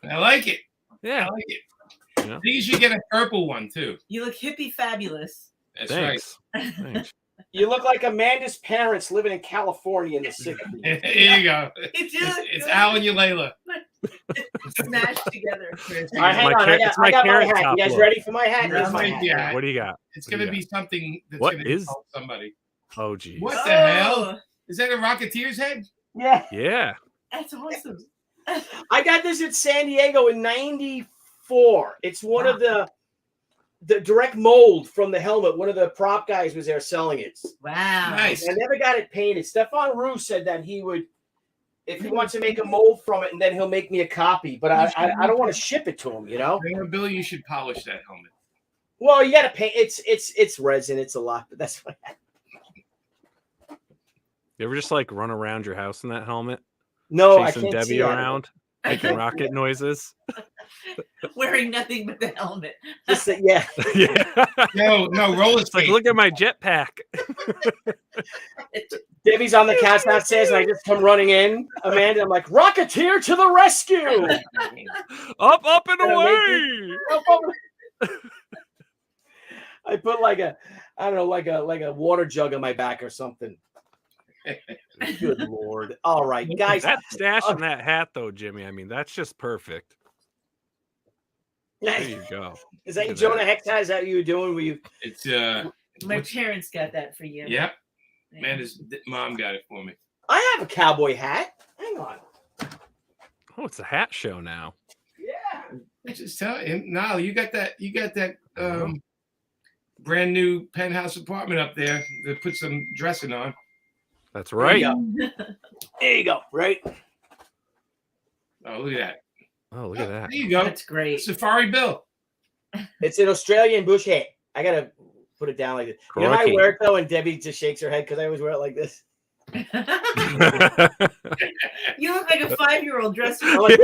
I like it. I Yeah, like it. Yeah. I think you should get a purple one too. You look hippie fabulous. That's thanks. Thanks. You look like Amanda's parents living in California in the 60s. right. Here you go. It's Al and Eulela. Smashed together. All right, hang My on. car- I got, it's my I got my carrot hat. top You guys look. ready for my hat? Here's my Yeah. hat. Yeah. What do you got? It's What do gonna you be something that's What gonna is- help somebody. Oh, geez. What the hell? Is that a Rocketeer's head? Yeah. Yeah. That's awesome. I got this at San Diego in '94. It's one of the direct mold from the helmet. One of the prop guys was there selling it. Wow. Nice. I never got it painted. Stefan Roux said that he would, if he wants to make a mold from it, and then he'll make me a copy. But I don't want to ship it to him, you know. Billy, you should polish that helmet. Well, you got to paint. It's resin. It's a lot, but that's what. You ever just like run around your house in that helmet, No, I chasing can't Debbie see that. around, making rocket noises? Wearing nothing but the helmet. Just that, yeah. Yeah. No, roller It's like, skate. look at my jetpack. Debbie's on the couch downstairs, and I just come running in. Amanda, I'm like, Rocketeer to the rescue! Up and Gonna make away. I put like a, I don't know, like a water jug on my back or something. Good Lord! All right, guys. That stash and that hat, though, Jimmy. I mean, that's just perfect. There you go. Is that Look at Jonah that. Hex? Is that what you were doing? Were you? It's My parents got that for you. Yep. Amanda's mom got it for me. I have a cowboy hat. Hang on. Oh, it's a hat show now. Yeah. I just tell him, Nile, you got that brand new penthouse apartment up there to put some dressing on. That's There right. you go. There you go. Right. Oh, look at that. Oh, look at that. There you go. That's great. Safari Bill. It's an Australian bush hat. I gotta put it down like this. You know how I Crikey. wear it though, and Debbie just shakes her head because I always wear it like this. You look like a 5-year-old dressed I'm like,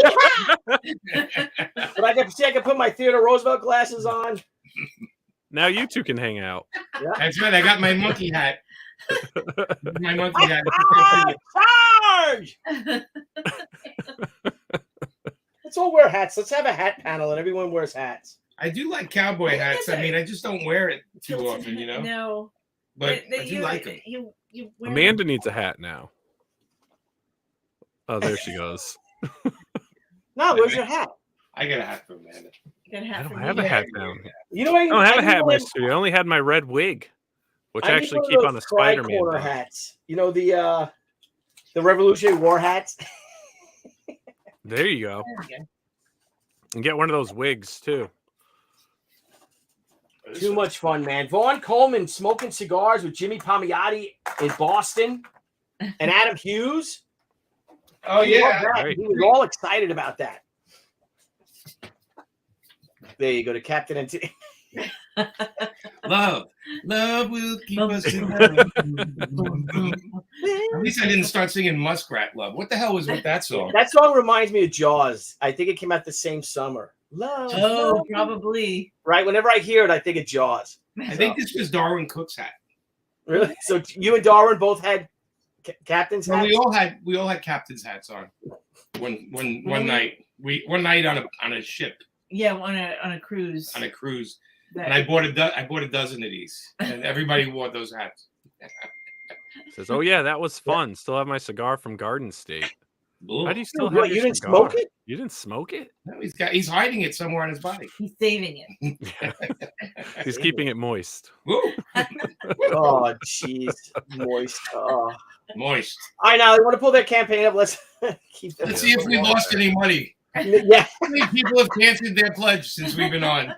but I can put my Theodore Roosevelt glasses on. Now you two can hang out. That's right. I got my monkey hat. My monkey hat. Charge! Let's all wear hats. Let's have a hat panel, and everyone wears hats. I do like cowboy hats. I mean, I just don't wear it too often, you know. No. But I do like them. You wear Amanda needs a hat now. Oh, there she goes. No, where's your hat? I got a hat for Amanda. Got a I hat don't for have me. a hat down here. You know what? I don't have a hat in my need studio. I only had my red wig, which I one of actually keep those on the Spider-Man. tri-corner belt. hats. You know the Revolutionary War hats. There you go. There we go. And get one of those wigs too. Too much fun, man. Vaughn Coleman smoking cigars with Jimmy Palmiotti in Boston, and Adam Hughes. Oh He yeah. loved that. Right. He was all excited about that. There you go, to Captain and Love will keep us together. At least I didn't start singing Muskrat Love. What the hell was with that song? That song reminds me of Jaws. I think it came out the same summer. Love. Oh, love. probably. Right. Whenever I hear it, I think of Jaws. I think this was Darwin Cook's hat. Really? So you and Darwin both had captain's Well, hats? we all had captain's hats on. One night on a ship Yeah, on a cruise. on a cruise, That- and I bought a dozen of these, and everybody wore those hats. Says, "Oh yeah, that was fun. Still have my cigar from Garden State. How do you still have What, your you didn't cigar? smoke it? You didn't smoke it? No, he's hiding it somewhere on his body. He's saving it. He's keeping it moist. Woo, Oh, jeez. Moist. Oh. moist. I know. They want to pull their campaign up. Let's keep them. Let's see if we lost any money. Yeah. How many people have canceled their pledge since we've been on?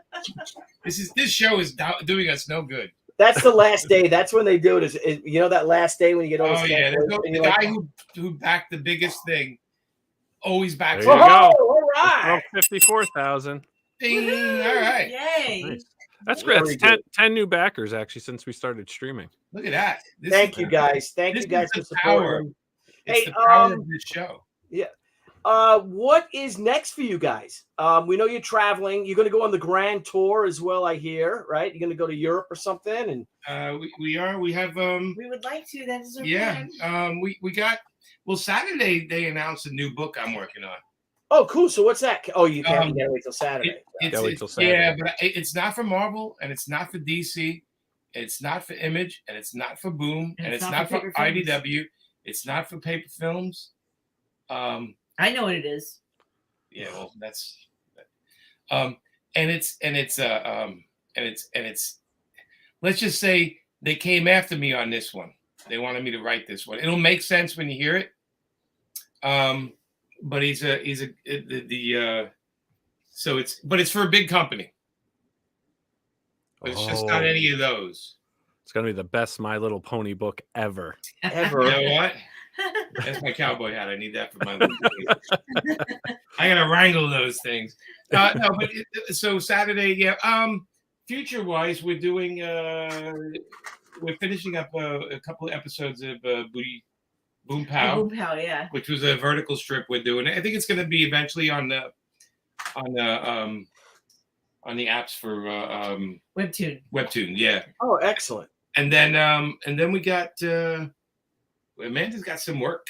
This show is doing us no good. That's the last day. That's when they do it. Is you know that last day when you get all Oh this yeah, cancellation, the you're guy like, who backed the biggest thing always backs. There you it. go. all right. 54,000. Ding. Woohoo! All right, Yay! Nice. That's great. Very It's 10, good. 10 new backers actually since we started streaming. look at that. This Thank is- you guys. Thank this you guys is for the supporting power. them. It's Hey, the power of this show. What is next for you guys? We know you're traveling. You're going to go on the grand tour as well, I hear, right? You're going to go to Europe or something, and We have We would like to. That is our yeah. plan. We got Saturday they announced a new book I'm working on. oh, cool. So what's that? Oh, you can't wait till Saturday. Gotta wait till Saturday. Yeah, but it's not for Marvel, and it's not for DC, it's not for Image, and it's not for Boom, and it's not for Paper Films. IDW, it's not for Paper Films. I know what it is. Yeah, well, that's and it's let's just say they came after me on this one. They wanted me to write this one. It'll make sense when you hear it. But it's for a big company. But it's just not any of those. It's gonna be the best My Little Pony book ever. Ever. You know what? That's my cowboy hat. I need that for my little I gotta wrangle those things. No, but so Saturday, yeah. Future wise, we're doing we're finishing up a couple of episodes of Boom Pow, Boom Pow, yeah. which was a vertical strip we're doing. I think it's gonna be eventually on the apps for Webtoon, yeah. Oh, excellent. And then we got Amanda's got some work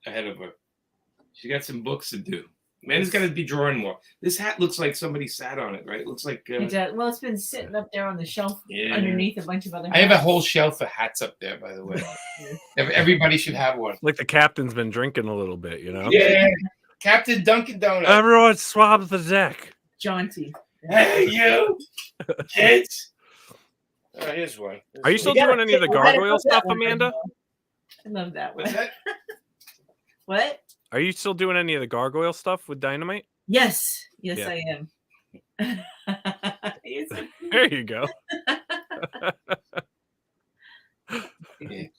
ahead of her. She got some books to do. Amanda's got to be drawing more. This hat looks like somebody sat on it, right? It looks like Well, it's been sitting up there on the shelf underneath a bunch of other I have a hats. whole shelf of hats up there, by the way. Everybody should have one. Like the captain's been drinking a little bit, you know? Yeah, Captain Dunkin' Donuts. Everyone swab the deck. Jaunty. Hey, you kids. Here's one. Are you still gotta doing any of the pick one. gargoyle Put that stuff, one in. Amanda? I love that one. What's that? What? Are you still doing any of the gargoyle stuff with Dynamite? Yes. Yes, Yeah. I am. You're so There you go. cute.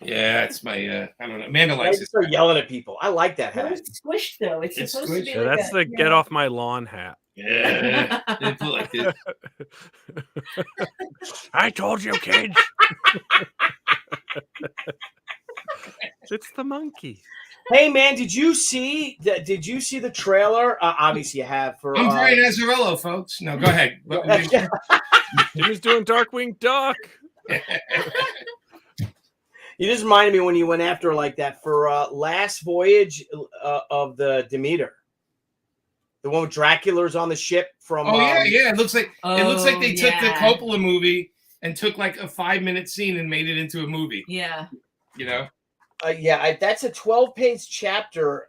Yeah, it's my I don't know. Amanda I likes just it. start yelling at people. I like that That hat. was squished though. It's It's supposed to be squished. Yeah, like that's a, the get off my lawn hat. Yeah, they put like this. I told you, kids. It's the monkey. Hey man, did you see the trailer? Obviously you have for I'm Brian Azzarello, folks. No, go ahead. Jimmy's doing Darkwing Duck. You just reminded me when you went after like that for last voyage of the Demeter. The one with Dracula's on the ship from Oh yeah. It looks like they took the yeah. Coppola movie and took like a 5-minute scene and made it into a movie. Yeah. You know? That's a 12-page chapter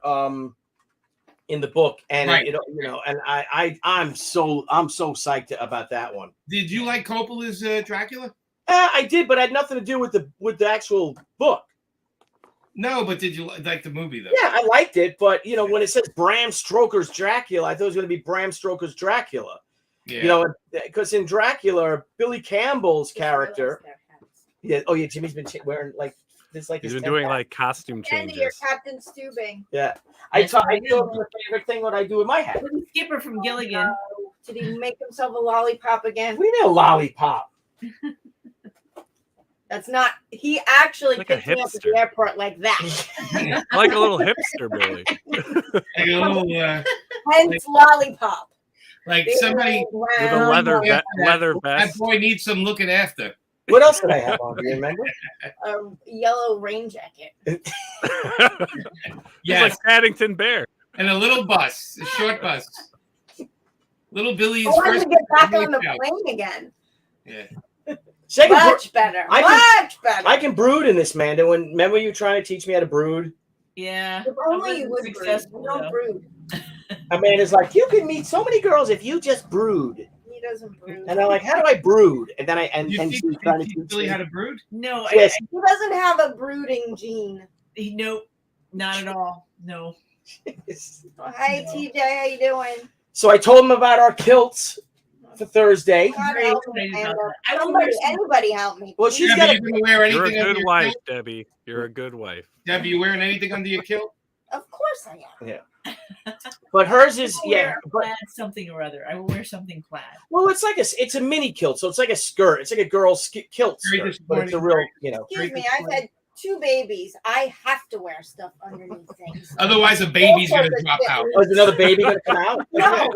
in the book, and Right. I'm so psyched about that one. Did you like Coppola's Dracula? I did, but it had nothing to do with the actual book. No, but did you like the movie though? Yeah, I liked it, but when it says Bram Stoker's Dracula, I thought it was going to be Bram Stoker's Dracula. Yeah. Because in Dracula, Billy Campbell's character. Yeah. Oh yeah, Jimmy's been wearing like this. Like He's his been doing 10th like costume Andy, you're changes. Captain Stubing. Yeah, I Yes, told I him do. the favorite thing what I do with my hat. Little Skipper from Gilligan. Did he make himself a lollipop again? We need a lollipop. That's not. He actually Like a picked me up at hipster. the airport like that. Like a little hipster, Billy. Like a little Hence lollipop. like somebody With a leather leather that vest. boy needs some looking after. What else did I have on? Do you remember? A yellow rain jacket. He's Yes, like Paddington Bear. and a little bus, a short bus. Little Billy's I wanted first. to get back Boy on the Scout. plane again. Yeah. Second, Much better. Much better. I can brood in this, man. Remember you trying to teach me how to brood? Yeah. If only you would successful. brood. Don't brood. Amanda's like, you can meet so many girls if you just brood. He doesn't brood. And I'm like, how do I brood? And then You and teach she was trying to teach Billy me. how to brood? No, Yes. He doesn't have a brooding gene. nope, not at all. No. Oh, hey TJ, how you doing? So I told him about our kilts for Thursday. God Very help me, excited about Amanda. that. I will Somebody, wear some- anybody help me. Well, she's Debbie, got you gonna wear You're a anything under good your wife, kilt? Debbie. You're a good wife. Debbie, you wearing anything under your kilt? Of course I am. But hers I is will wear yeah. a But, plaid something or other. I will wear something plaid. well, it's like it's a mini kilt, so it's like a skirt. It's like a girl's kilt Very skirt, but it's a real, you know. Excuse me, I've had 2 babies. I have to wear stuff underneath things. Otherwise, a baby's gonna drop out. Oh, is another baby gonna come out? No.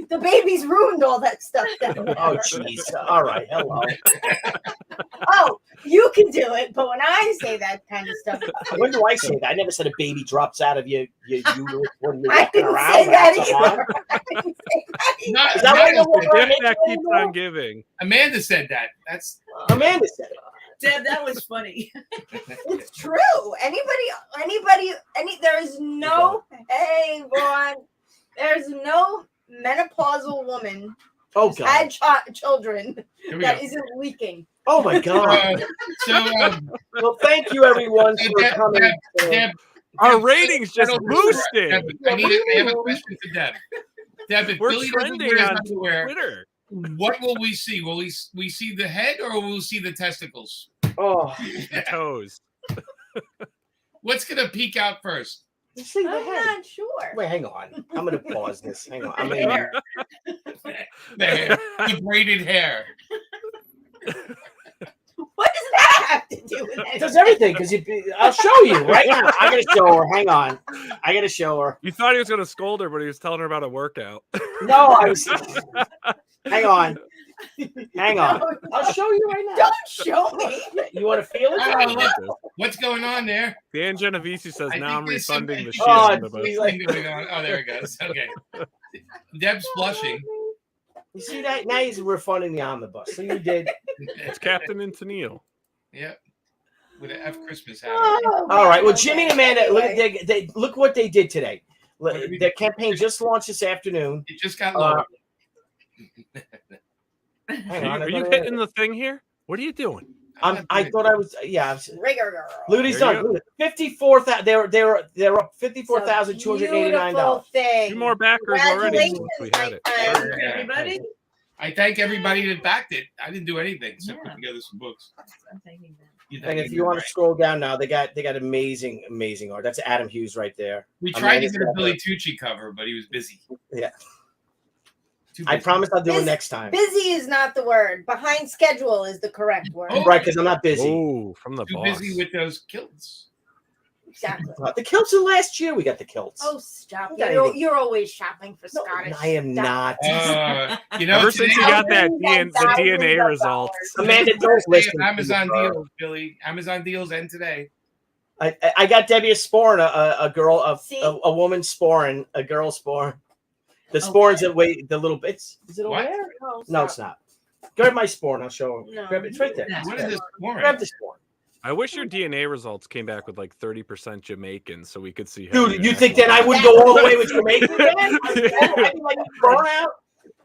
The babies ruined all that stuff down there. Oh, jeez. All right. Hello. Oh, you can do it, but when I say that kind of stuff, When do I say that? I never said a baby drops out of your uterus when you're I walking didn't around. say that That's all. either. I didn't say that either. Not, Is that what Amanda, you're said, wearing? Gift that keeps on giving. Amanda said that. That's Amanda said it. Deb, that was funny. It's true. There is no, hey, Vaughn, there's no menopausal woman Oh, who's God. had children here we that go. isn't leaking. Oh, my God. So, Well, thank you, everyone, so for coming. Deb, Our ratings just Deb, boosted. Deb, I have a question for Deb. Deb, if We're Billy doesn't trending wear his on underwear, Twitter. what will we see? Will we see the head or will we see the testicles? Oh, The toes. What's gonna peek out first? you see the I'm head. not sure. Wait, hang on. I'm going to pause this. Hang on. I'm in Hair. The hair, the braided hair. What does that have to do with It it? does everything because I'll show you right now. I gotta show her. Hang on. I gotta show her. You thought he was going to scold her, but he was telling her about a workout. No, I was. Hang on. Hang on. I'll show you right now. Don't show me. You want to feel it? Oh, look, what's going on there? Dan Genovese says, I now think I'm there's refunding the something- shit Oh, on the it's bus. really- Something going on. Oh, there it goes. Okay. Deb's blushing. You see that? Now he's refunding the omnibus. So you did. It's Captain and Tennille. Yep. With an F Christmas hat. Oh, All right. Well, okay. Jimmy and Amanda, look, Anyway. they look what they did today. What did we Their do? campaign just launched this afternoon. It just got Uh, low. Hang on, Are you I'm hitting the thing here? What are you doing? I thought I was. Yeah. I was, Trigger girl. Ludi's There you done. go. Look, 54,000. They're up $54,289. Beautiful thing. Two more backers already since we had it. Congratulations, Yeah. Everybody? I thank everybody that backed it. I didn't do anything except Yeah. put together some books. I'm thinking that. You And think if you you want did to scroll down now, they got amazing art. That's Adam Hughes right there. We tried to Amanda's get a got Billy that. Tucci cover, but he was busy. Yeah. Too I busy. promise I'll do it Busy- next time. Busy is not the word. Behind schedule is the correct word. Oh. Right, because I'm not busy. Oh, from the Too boss. busy with those kilts. Exactly. The kilts in last year. We got the kilts. Oh, stop. Yeah, You're always shopping for No, Scottish. I am stuff. not. You know, Ever since today- you got that Thousands the and DNA thousands of results. Amanda, don't today listen. Amazon to her. deals, Billy. Amazon deals end today. I got Debbie a sporn, a girl, See? a woman sporn, a girl sporn. The Oh, sporns that weigh the little bits. Is it over What? there? No, No, it's not. Grab my sporn. I'll show her. No. Grab it. It's right there. Yeah. What is this warrant? Grab the sporn. I wish your DNA results came back with like 30% Jamaican so we could see how Dude, you think that I would go all the way with Jamaican again? I'd be like burn out.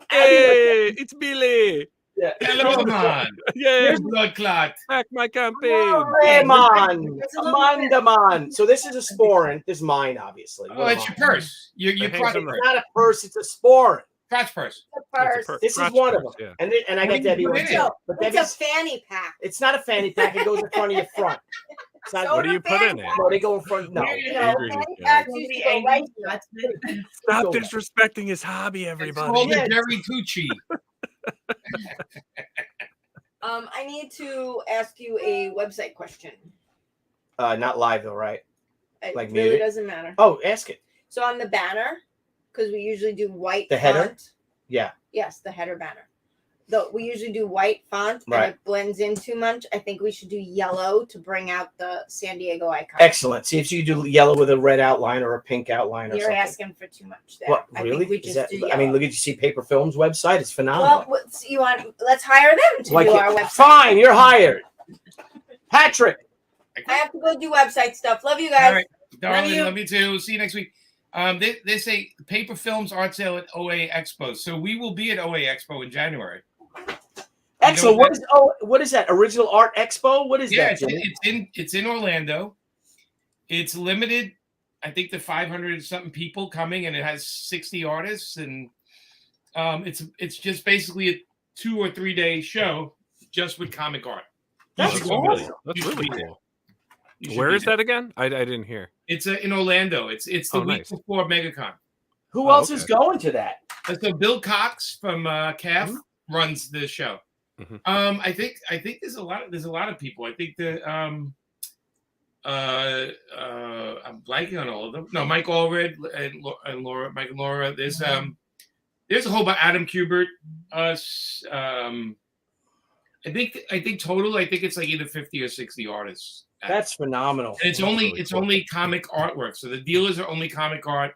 Hey, it's Billy. Yeah. Hello, man. Yeah, Here's blood clot. back my campaign. Hey, man. It's a little Amanda, man. So this is a sporn. This is mine, obviously. Oh, it's your purse. Your It hangs crotch on the- purse. It's not a purse. It's a sporn. Crotch purse. The It's a purse. per- This is crotch one of purse, them. yeah. And I What got do you Debbie put one in too. it? But It's a Debbie's, fanny pack. it's not a fanny pack. It goes in front of your front. It's not, So What do you put in it? no, they go in front. No. You know, Angry fanny with packs Don't used be to go angry. right here. That's it. Stop Go. disrespecting his hobby, It's everybody. called Yeah. the Jerry Tucci. I need to ask you a website question. Not live though, right? It Like really muted? doesn't matter. Oh, ask it. So on the banner, because we usually do white The header? font. Yeah. Yes, the header banner. We usually do white font Right. and it blends in too much. I think we should do yellow to bring out the San Diego icon. Excellent. See if you do yellow with a red outline or a pink outline or You're something. asking for too much there. What I really? think we Is just that, do I mean, yellow. look at you see Paper Film's website. It's Well, phenomenal. what's, you want? Let's hire them to Like do it- our website. Fine, you're hired. Patrick. I have to go do website stuff. Love you guys. All right, darling. you. Love you too. See you next week. They say Paper Films art sale at OA Expo, so we will be at OA Expo in January. Excellent. know What is that? Original Art Expo? What is Yeah, that? Jimmy? it's in Orlando. It's limited, I think, to 500 something people coming, and it has 60 artists, and It's just basically a 2 or 3 day show just with comic art. That's should cool. go. That's You should really be there. cool. You should Where be is there. that again? I didn't hear. It's in Orlando. It's the Oh, week nice. before MegaCon. Who Oh, else is okay. going to that? So Bill Cox from CAF Mm-hmm. runs the show. Mhm. I think there's a lot of people. I think that I'm blanking on all of them. No, Mike Allred and Laura, Mike and Laura. There's a whole bunch. Adam Kubert. Us. I think total. I think it's like either 50 or 60 artists. That's phenomenal. And it's only comic artwork. So the dealers are only comic art,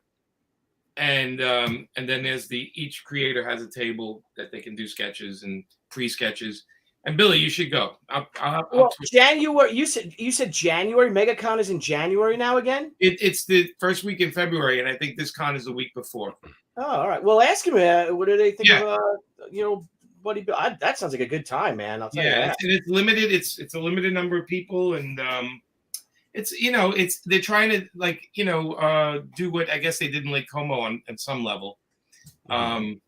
and then there's each creator has a table that they can do sketches and pre-sketches. And Billy, you should go. Well, January. You said January. MegaCon is in January now again. It's the first week in February, and I think this con is the week before. Oh, all right. Well, ask him. What do they think Yeah. of? That sounds like a good time, man. I'll tell you that. It's limited. It's a limited number of people, and they're trying to do what I guess they did in Lake Como on some level, and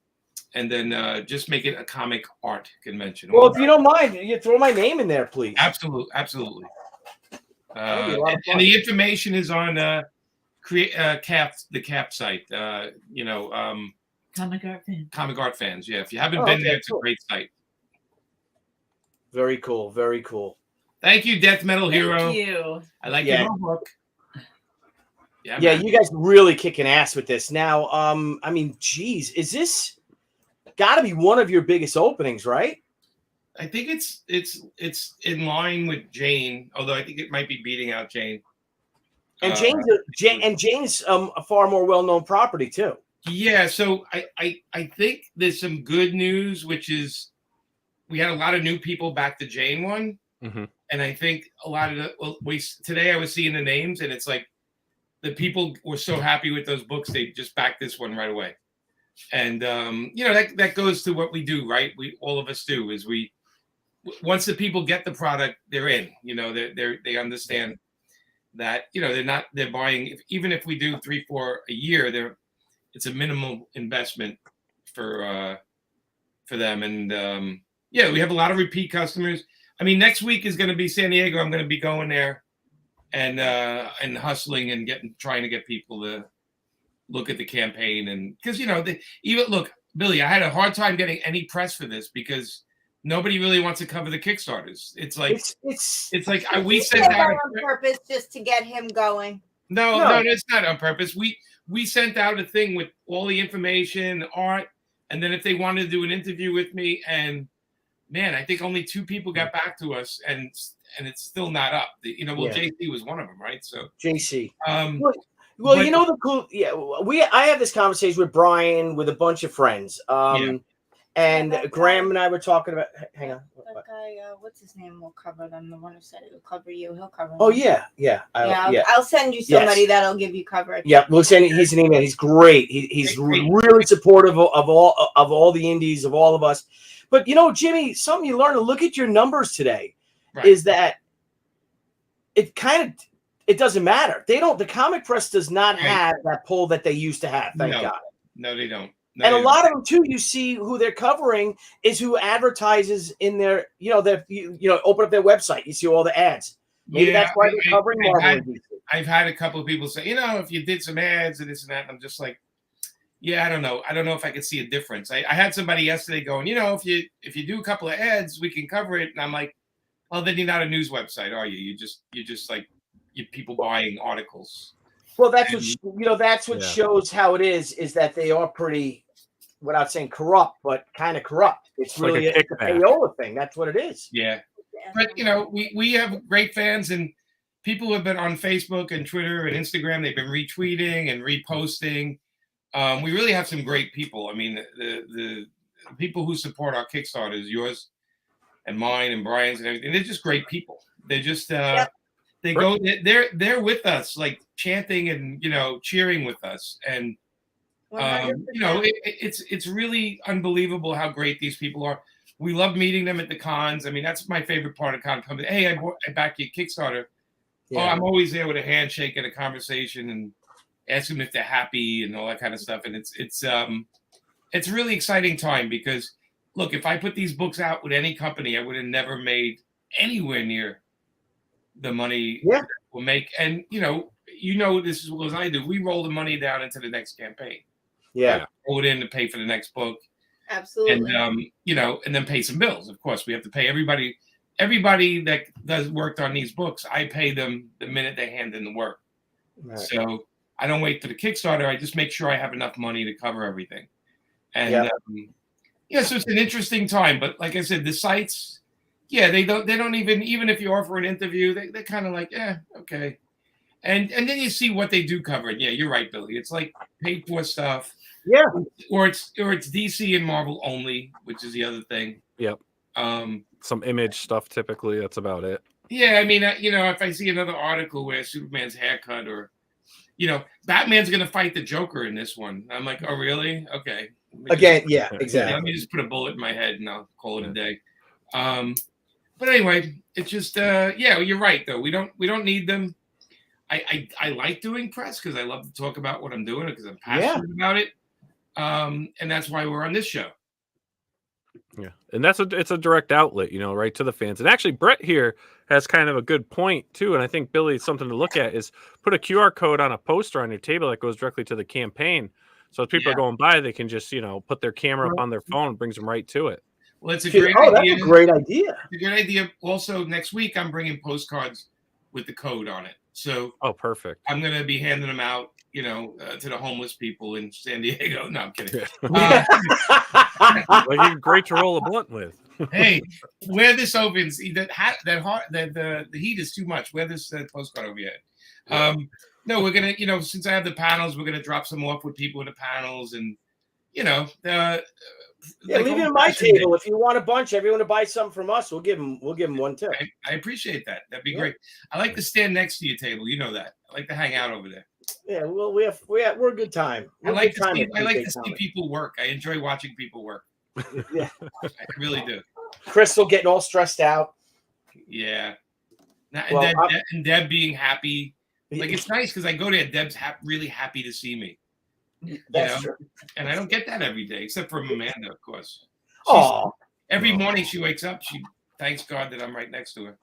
then just make it a comic art convention. Well, if you don't mind, you throw my name in there, please. Absolutely. That'd be a lot of fun. And the information is on the CAP site. Comic art fan. Comic art fans. Yeah, if you haven't been there, it's cool. a great site. Very cool. Very cool. Thank you, Death Metal Hero. Thank you. I like Yeah. your book. Yeah, man. you guys really kicking ass with this. Now, I mean, geez, is this got to be one of your biggest openings, right? I think it's in line with Jane, although I think it might be beating out Jane. And Jane's a far more well-known property too. Yeah, so I think there's some good news, which is we had a lot of new people back to Jane one, and I think a lot of today I was seeing the names, and it's like the people were so happy with those books they just backed this one right away, and that goes to what we do, right? All of us do is once the people get the product, they're in. They understand that they're buying, even if we do 3-4 a year, it's a minimal investment for them. And we have a lot of repeat customers. I mean, next week is going to be San Diego. I'm going to be going there and hustling and trying to get people to look at the campaign. And because look, Billy, I had a hard time getting any press for this because nobody really wants to cover the Kickstarters. It's like we sent out on purpose just to get him going. No, it's not on purpose. We sent out a thing with all the information, the art, and then if they wanted to do an interview with me, and man, I think only 2 people got back to us, and it's still not up. JC was one of them, right? So JC. Well, the cool. Yeah, I have this conversation with Brian with a bunch of friends. And Graham and I were talking about. Hang on. That guy, what's his name? Will cover them. The one who said it will cover you. He'll cover them. Oh yeah. I'll send you somebody that'll give you coverage. Yeah, we'll send. He's an email. He's great. He's really supportive of all the indies, of all of us. But Jimmy, something you learn to look at your numbers today is that it doesn't matter. The comic press does not have that pull that they used to have. Thank God. No, they don't. And a lot of them too, you see who they're covering is who advertises in their, open up their website. You see all the ads. Maybe that's why they're covering Marvel. I've had a couple of people say, if you did some ads and this and that, and I'm just like, yeah, I don't know. I don't know if I could see a difference. I had somebody yesterday going, if you do a couple of ads, we can cover it. And I'm like, well, then you're not a news website, are you? You're just like people buying articles. Well, that's what shows how it is that they are pretty, without saying corrupt, but kind of corrupt. It's really a payola thing. That's what it is. Yeah. But, we have great fans, and people have been on Facebook and Twitter and Instagram. They've been retweeting and reposting. We really have some great people. I mean, the people who support our Kickstarters, yours and mine and Brian's and everything, they're just great people. They're just, they're with us, like chanting and, cheering with us. And, it's really unbelievable how great these people are. We love meeting them at the cons. I mean, that's my favorite part of con. Hey, I back your Kickstarter. Yeah. Oh, I'm always there with a handshake and a conversation and ask them if they're happy and all that kind of stuff. And it's a really exciting time because look, if I put these books out with any company, I would have never made anywhere near the money we'll make. And you know this as well as I do. We roll the money down into the next campaign. Yeah. Roll it in to pay for the next book. Absolutely. And you know, and then pay some bills. Of course, we have to pay everybody. Everybody that worked on these books, I pay them the minute they hand in the work. Right. So I don't wait for the Kickstarter. I just make sure I have enough money to cover everything. And so it's an interesting time. But like I said, the sites, they don't even if you offer an interview, they're kind of like, okay. And then you see what they do cover. And yeah, you're right, Billy. It's like paid for stuff. Yeah. Or it's DC and Marvel only, which is the other thing. Yep. Some image stuff typically. That's about it. Yeah, I mean, if I see another article where Superman's haircut or, Batman's gonna fight the Joker in this one, I'm like, oh really? Okay. Exactly. Let me just put a bullet in my head and I'll call it a day. But anyway, it's just you're right though. We don't need them. I like doing press because I love to talk about what I'm doing because I'm passionate about it. And that's why we're on this show. Yeah, and it's a direct outlet, right to the fans. And actually, Brett here has kind of a good point too. And I think Billy, something to look at is put a QR code on a poster on your table that goes directly to the campaign. So if people are going by, they can just put their camera up on their phone, and brings them right to it. Well, it's a great idea. That's a great idea. It's a good idea. Also, next week I'm bringing postcards with the code on it. So perfect. I'm going to be handing them out, to the homeless people in San Diego. No, I'm kidding. Like great to roll a blunt with. Hey, wear this opens. The heat is too much. Wear this postcard over your head. No, we're gonna, since I have the panels, we're gonna drop some off with people in the panels, and leave it on my table. If you want a bunch, everyone to buy something from us, we'll give them one too. I appreciate that. That'd be great. I like to stand next to your table. You know that. I like to hang out over there. Yeah, well, we're a good time. I like to see people work. I enjoy watching people work. Yeah, I really do. Crystal getting all stressed out. Yeah, and Deb being happy. Like it's nice because I go there. Deb's really happy to see me. That's true. And I don't get that every day, except for Amanda, of course. Every morning she wakes up, she thanks God that I'm right next to her.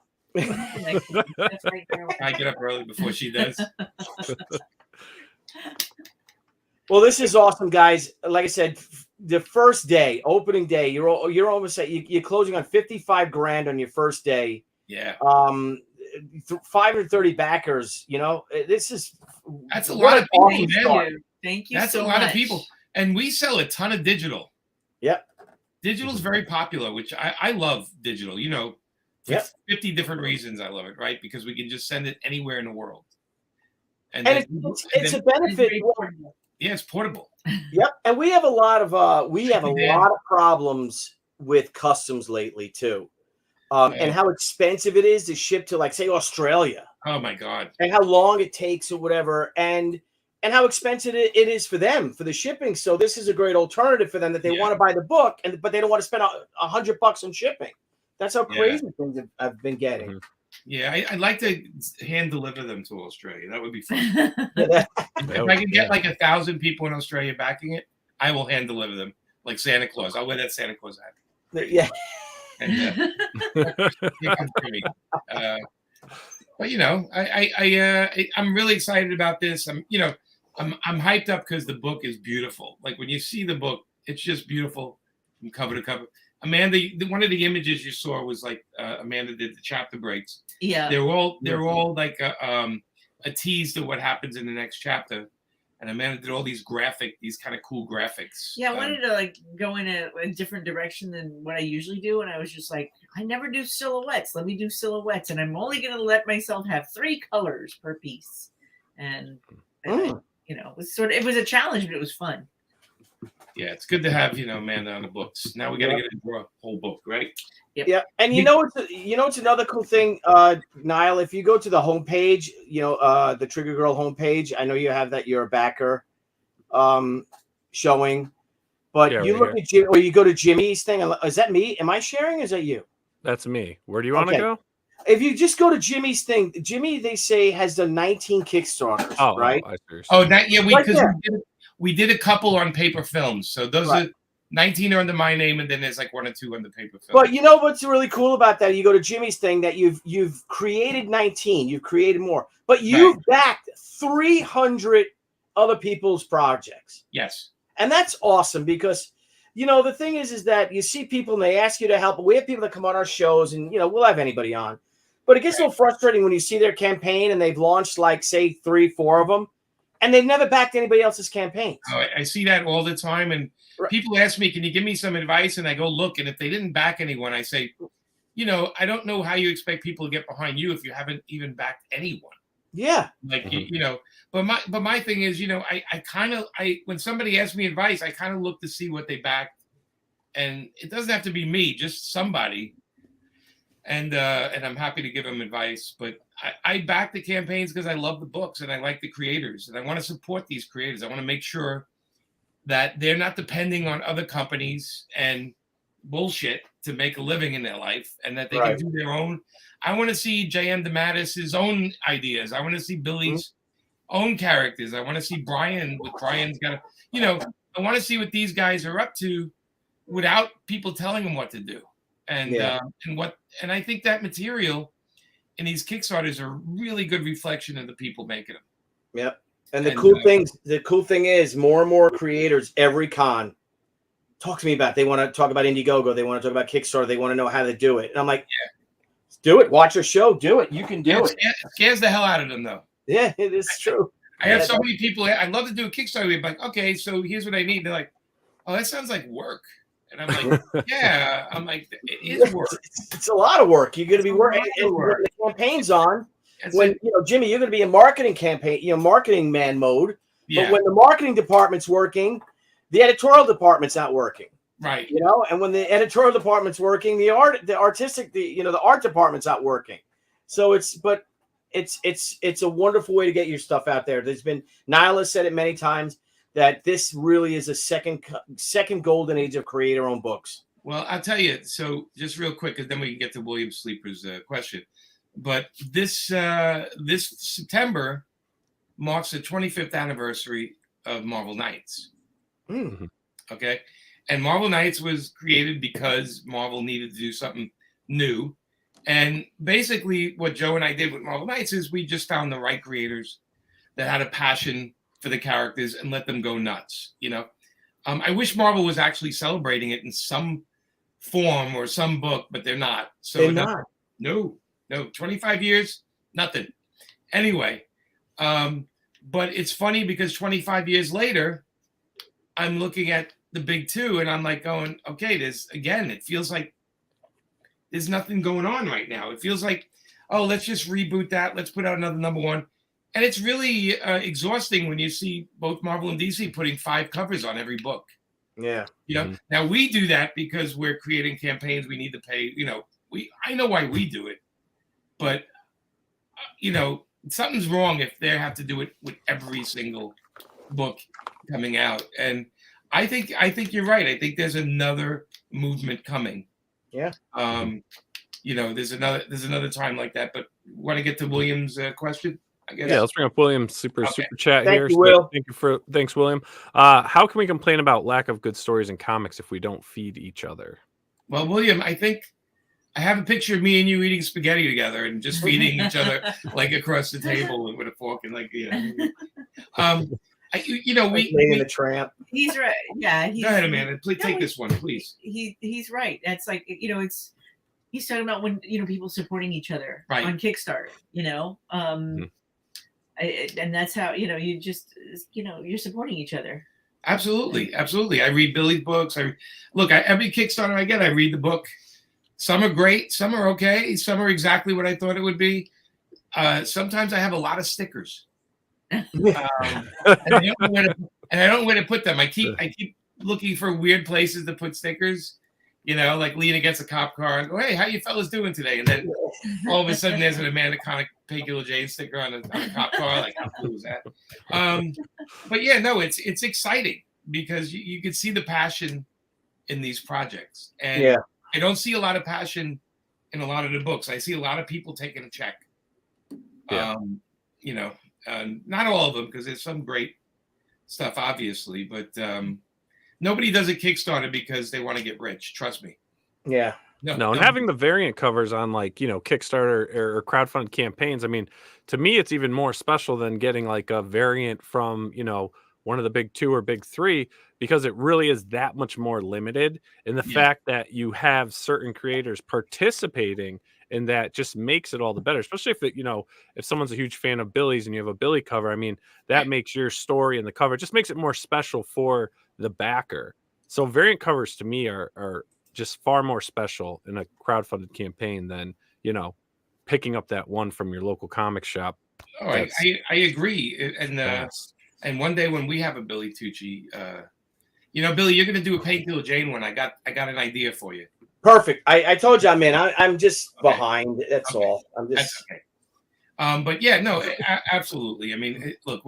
I get up early before she does. Well, this is awesome, guys. Like I said, the first day, opening day, you're almost you're closing on $55,000 on your first day. Yeah. 530 backers. That's a lot of people. Thank you. That's so a lot much. of people, and we sell a ton of digital. Yep. Digital is very popular, which I love digital. 50 different reasons I love it, right? Because we can just send it anywhere in the world. And it's a benefit. Yeah, it's portable. Yep. And we have a lot of problems with customs lately too. And how expensive it is to ship to, like, say, Australia. Oh my God. And how long it takes or whatever. And how expensive it is for them for the shipping. So this is a great alternative for them that they want to buy the book, but they don't want to spend $100 on shipping. That's how crazy things I've been getting. Mm-hmm. Yeah, I'd like to hand deliver them to Australia. That would be fun. If I can get like 1,000 people in Australia backing it, I will hand deliver them like Santa Claus. I'll wear that Santa Claus hat. Yeah. And, but I'm really excited about this. I'm hyped up because the book is beautiful. Like when you see the book, it's just beautiful from cover to cover. Amanda, one of the images you saw was like Amanda did the chapter breaks. Yeah, they're all like a tease to what happens in the next chapter. And Amanda did all these kind of cool graphics. Yeah, I wanted to go in a different direction than what I usually do, and I was just like, I never do silhouettes. Let me do silhouettes, and I'm only going to let myself have 3 colors per piece. And it was a challenge, but it was fun. Yeah, it's good to have Amanda on the books. Now we got to get into a whole book, right? Yep. Yeah, and it's another cool thing, Nile. If you go to the homepage, the Trigger Girl homepage, I know you have that you're a backer, showing, but you look at or you go to Jimmy's thing. Is that me? Am I sharing? Or is that you? That's me. Where do you want to go? If you just go to Jimmy's thing, Jimmy, they say, has done 19 Kickstarters, right? We did a couple on paper films. So those Right. are 19 are under my name, and then there's like 1 or 2 under paper films. But you know what's really cool about that? You go to Jimmy's thing that you've created 19, you've created more, but you've backed 300 other people's projects. Yes. And that's awesome because, you know, the thing is that you see people and they ask you to help. We have people that come on our shows and, you know, we'll have anybody on. But it gets a little frustrating when you see their campaign and they've launched like, say, 3, 4 of them, and they've never backed anybody else's campaigns. Oh, I see that all the time. And people ask me, can you give me some advice? And I go, look, and if they didn't back anyone, I say, you know, I don't know how you expect people to get behind you if you haven't even backed anyone. Yeah. Like, you know, but my thing is, you know, I when somebody asks me advice, I kind of look to see what they backed, and it doesn't have to be me, just somebody. And I'm happy to give them advice, but I back the campaigns because I love the books and I like the creators and I want to support these creators. I want to make sure that they're not depending on other companies and bullshit to make a living in their life, and that they can do their own. I want to see J.M. DeMatteis's own ideas. I want to see Billy's own characters. I want to see Brian, what Brian's got to, you know, I want to see what these guys are up to without people telling them what to do. And and I think that material in these Kickstarters are a really good reflection of the people making them. Yep. And the cool thing is more and more creators every con talk to me about it. They want to talk about Indiegogo, they want to talk about Kickstarter, they want to know how to do it. And I'm like, do it, watch your show, do it. You can do it. It scares the hell out of them though. Yeah, it is true. I have so many people, I'd love to do a Kickstarter. They're like, okay, so here's what I need. They're like, oh, that sounds like work. And I'm like, yeah. I'm like, it is work. It's a lot of work. You're going to be working. And when the campaign's on, you know, Jimmy, you're going to be in marketing campaign, you know, marketing man mode. Yeah. But when the marketing department's working, the editorial department's not working. Right. You know, and when the editorial department's working, the art department's not working. So it's a wonderful way to get your stuff out there. There's been, Nile has said it many times, that this really is a second golden age of creator-owned books. Well, I'll tell you. So just real quick, and then we can get to William Sleeper's question. But this September marks the 25th anniversary of Marvel Knights. Mm-hmm. Okay, and Marvel Knights was created because Marvel needed to do something new. And basically, what Joe and I did with Marvel Knights is we just found the right creators that had a passion for the characters and let them go nuts. You know, I wish Marvel was actually celebrating it in some form or some book, but they're not. So they're not. No, 25 years, nothing. Anyway, but it's funny because 25 years later, I'm looking at the big two and I'm like going, okay, it feels like there's nothing going on right now. It feels like, oh, let's just reboot that. Let's put out another #1. And it's really exhausting when you see both Marvel and DC putting 5 covers on every book. Yeah. You know, now we do that because we're creating campaigns. We need to pay, you know, I know why we do it, but you know, something's wrong if they have to do it with every single book coming out. And I think you're right. I think there's another movement coming. Yeah. You know, there's another time like that, but want to get to William's question? I guess. Yeah, let's bring up William's super chat here. Thanks, William. How can we complain about lack of good stories in comics if we don't feed each other? Well, William, I think I have a picture of me and you eating spaghetti together and just feeding each other like across the table with a fork and like, you know. You know, we in the tramp. He's right. Yeah. Go ahead, Amanda. Please take this one, please. He's right. That's like, you know, he's talking about when, you know, people supporting each other on Kickstarter, you know. And that's how, you know, you just, you know, you're supporting each other. Absolutely. I read Billy's books. Every Kickstarter I get, I read the book. Some are great, some are okay, some are exactly what I thought it would be. Sometimes I have a lot of stickers, and I don't know where to put them. I keep looking for weird places to put stickers. You know, like lean against a cop car and go, "Hey, how you fellas doing today?" And then all of a sudden, there's an Amanda Connick Painkiller Jane sticker on a cop car. Like, how cool is that? But yeah, no, it's exciting because you can see the passion in these projects, and I don't see a lot of passion in a lot of the books. I see a lot of people taking a check. You know, not all of them because there's some great stuff, obviously, but nobody does a Kickstarter because they want to get rich. Trust me. Yeah. No, and having the variant covers on like, you know, Kickstarter or crowdfunded campaigns, I mean, to me, it's even more special than getting like a variant from, you know, one of the big 2 or big 3, because it really is that much more limited. And the fact that you have certain creators participating in that just makes it all the better, especially if it, you know, if someone's a huge fan of Billy's and you have a Billy cover, I mean, that makes your story and the cover just makes it more special for the backer. So variant covers to me are just far more special in a crowdfunded campaign than, you know, picking up that one from your local comic shop. Oh, I agree. And one day when we have a Billy Tucci, you know, Billy, you're going to do a Painkiller Jane one. I got an idea for you. Perfect. I told you, I'm just behind. That's all. I'm just. That's okay. But yeah, no, absolutely. I mean, look,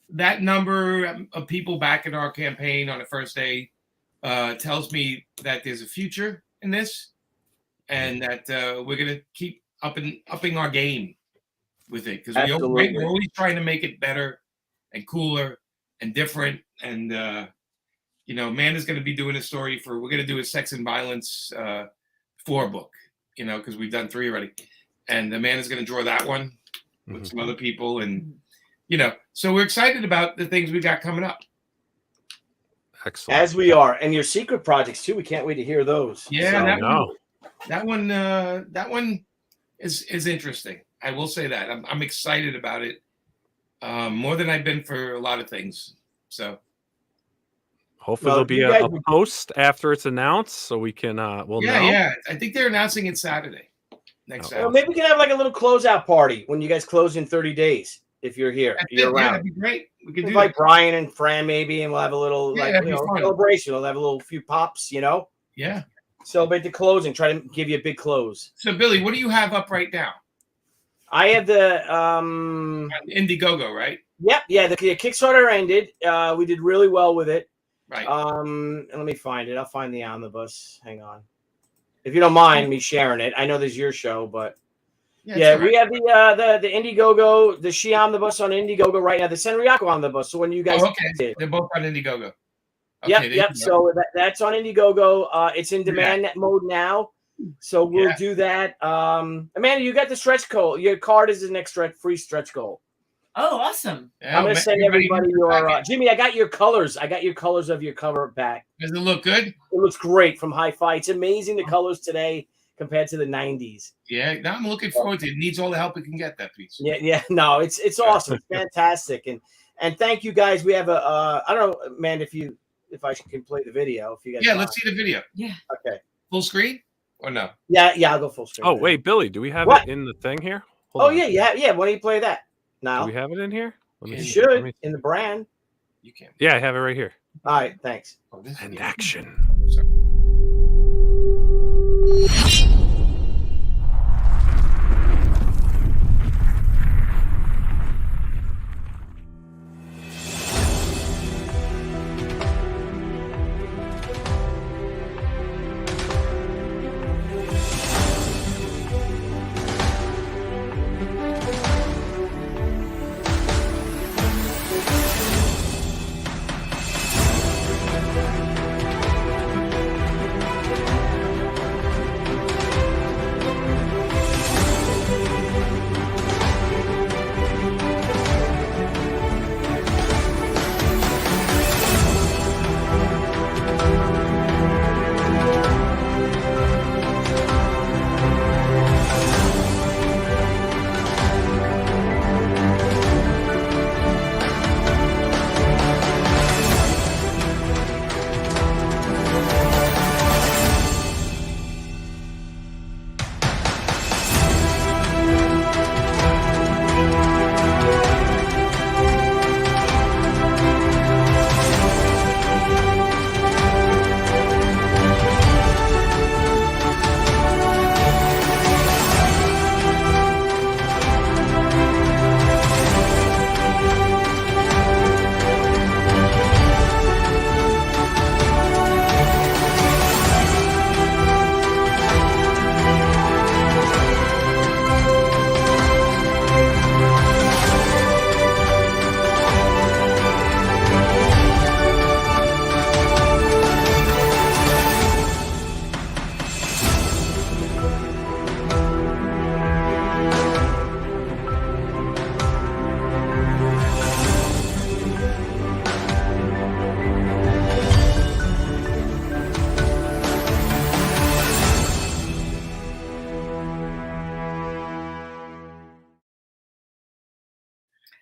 that number of people back in our campaign on the first day tells me that there's a future in this, and that we're going to keep upping our game with it, because we're always trying to make it better and cooler and different. And you know, Amanda's going to be doing a story we're going to do a sex and violence 4 book, you know, because we've done 3 already, and Amanda's going to draw that one with some other people, and you know, so we're excited about the things we got coming up. Excellent. As we are, and your secret projects too. We can't wait to hear those. Yeah, that one is interesting. I will say that I'm excited about it more than I've been for a lot of things. So hopefully there'll be a post after it's announced, so we can we'll know. Yeah. I think they're announcing it Saturday. Next Saturday. Well, maybe we can have like a little closeout party when you guys close in 30 days. If you're here, you're around. Yeah, that'd be great. We could invite Brian and Fran maybe, and we'll have a little celebration. We'll have a few pops, you know. Yeah. Celebrate the closing. Try to give you a big close. So Billy, what do you have up right now? I have the Indiegogo, right? Yep, yeah. The Kickstarter ended. We did really well with it. Right. And let me find it. I'll find the omnibus. Hang on, if you don't mind me sharing it. I know this is your show, but. Yeah, we have the Indiegogo, the She Omnibus on Indiegogo right now, the Senryaku Omnibus. So when you guys did, they're both on Indiegogo. Okay, yep. So that's on Indiegogo. It's in demand mode now. So we'll do that. Amanda, you got the stretch goal. Your card is the next free stretch goal. Oh, awesome. Yeah, I'm gonna send everybody your Jimmy, I got your colors. I got your colors of your cover back. Does it look good? It looks great from Hi-Fi. It's amazing the colors today compared to the 90s. Yeah, now I'm looking forward to it. It needs all the help it can get, that piece. Yeah, no, it's awesome. It's fantastic. And thank you guys. We have I don't know, man, if I can play the video. If you guys let's see the video. Yeah. Okay. Full screen or no? Yeah, I'll go full screen. Oh, wait, Billy, do we have it in the thing here? Hold on. Yeah. Why don't you play that? Now. Do we have it in here? You should in the brand. You can. Yeah, I have it right here. All right, thanks. And action.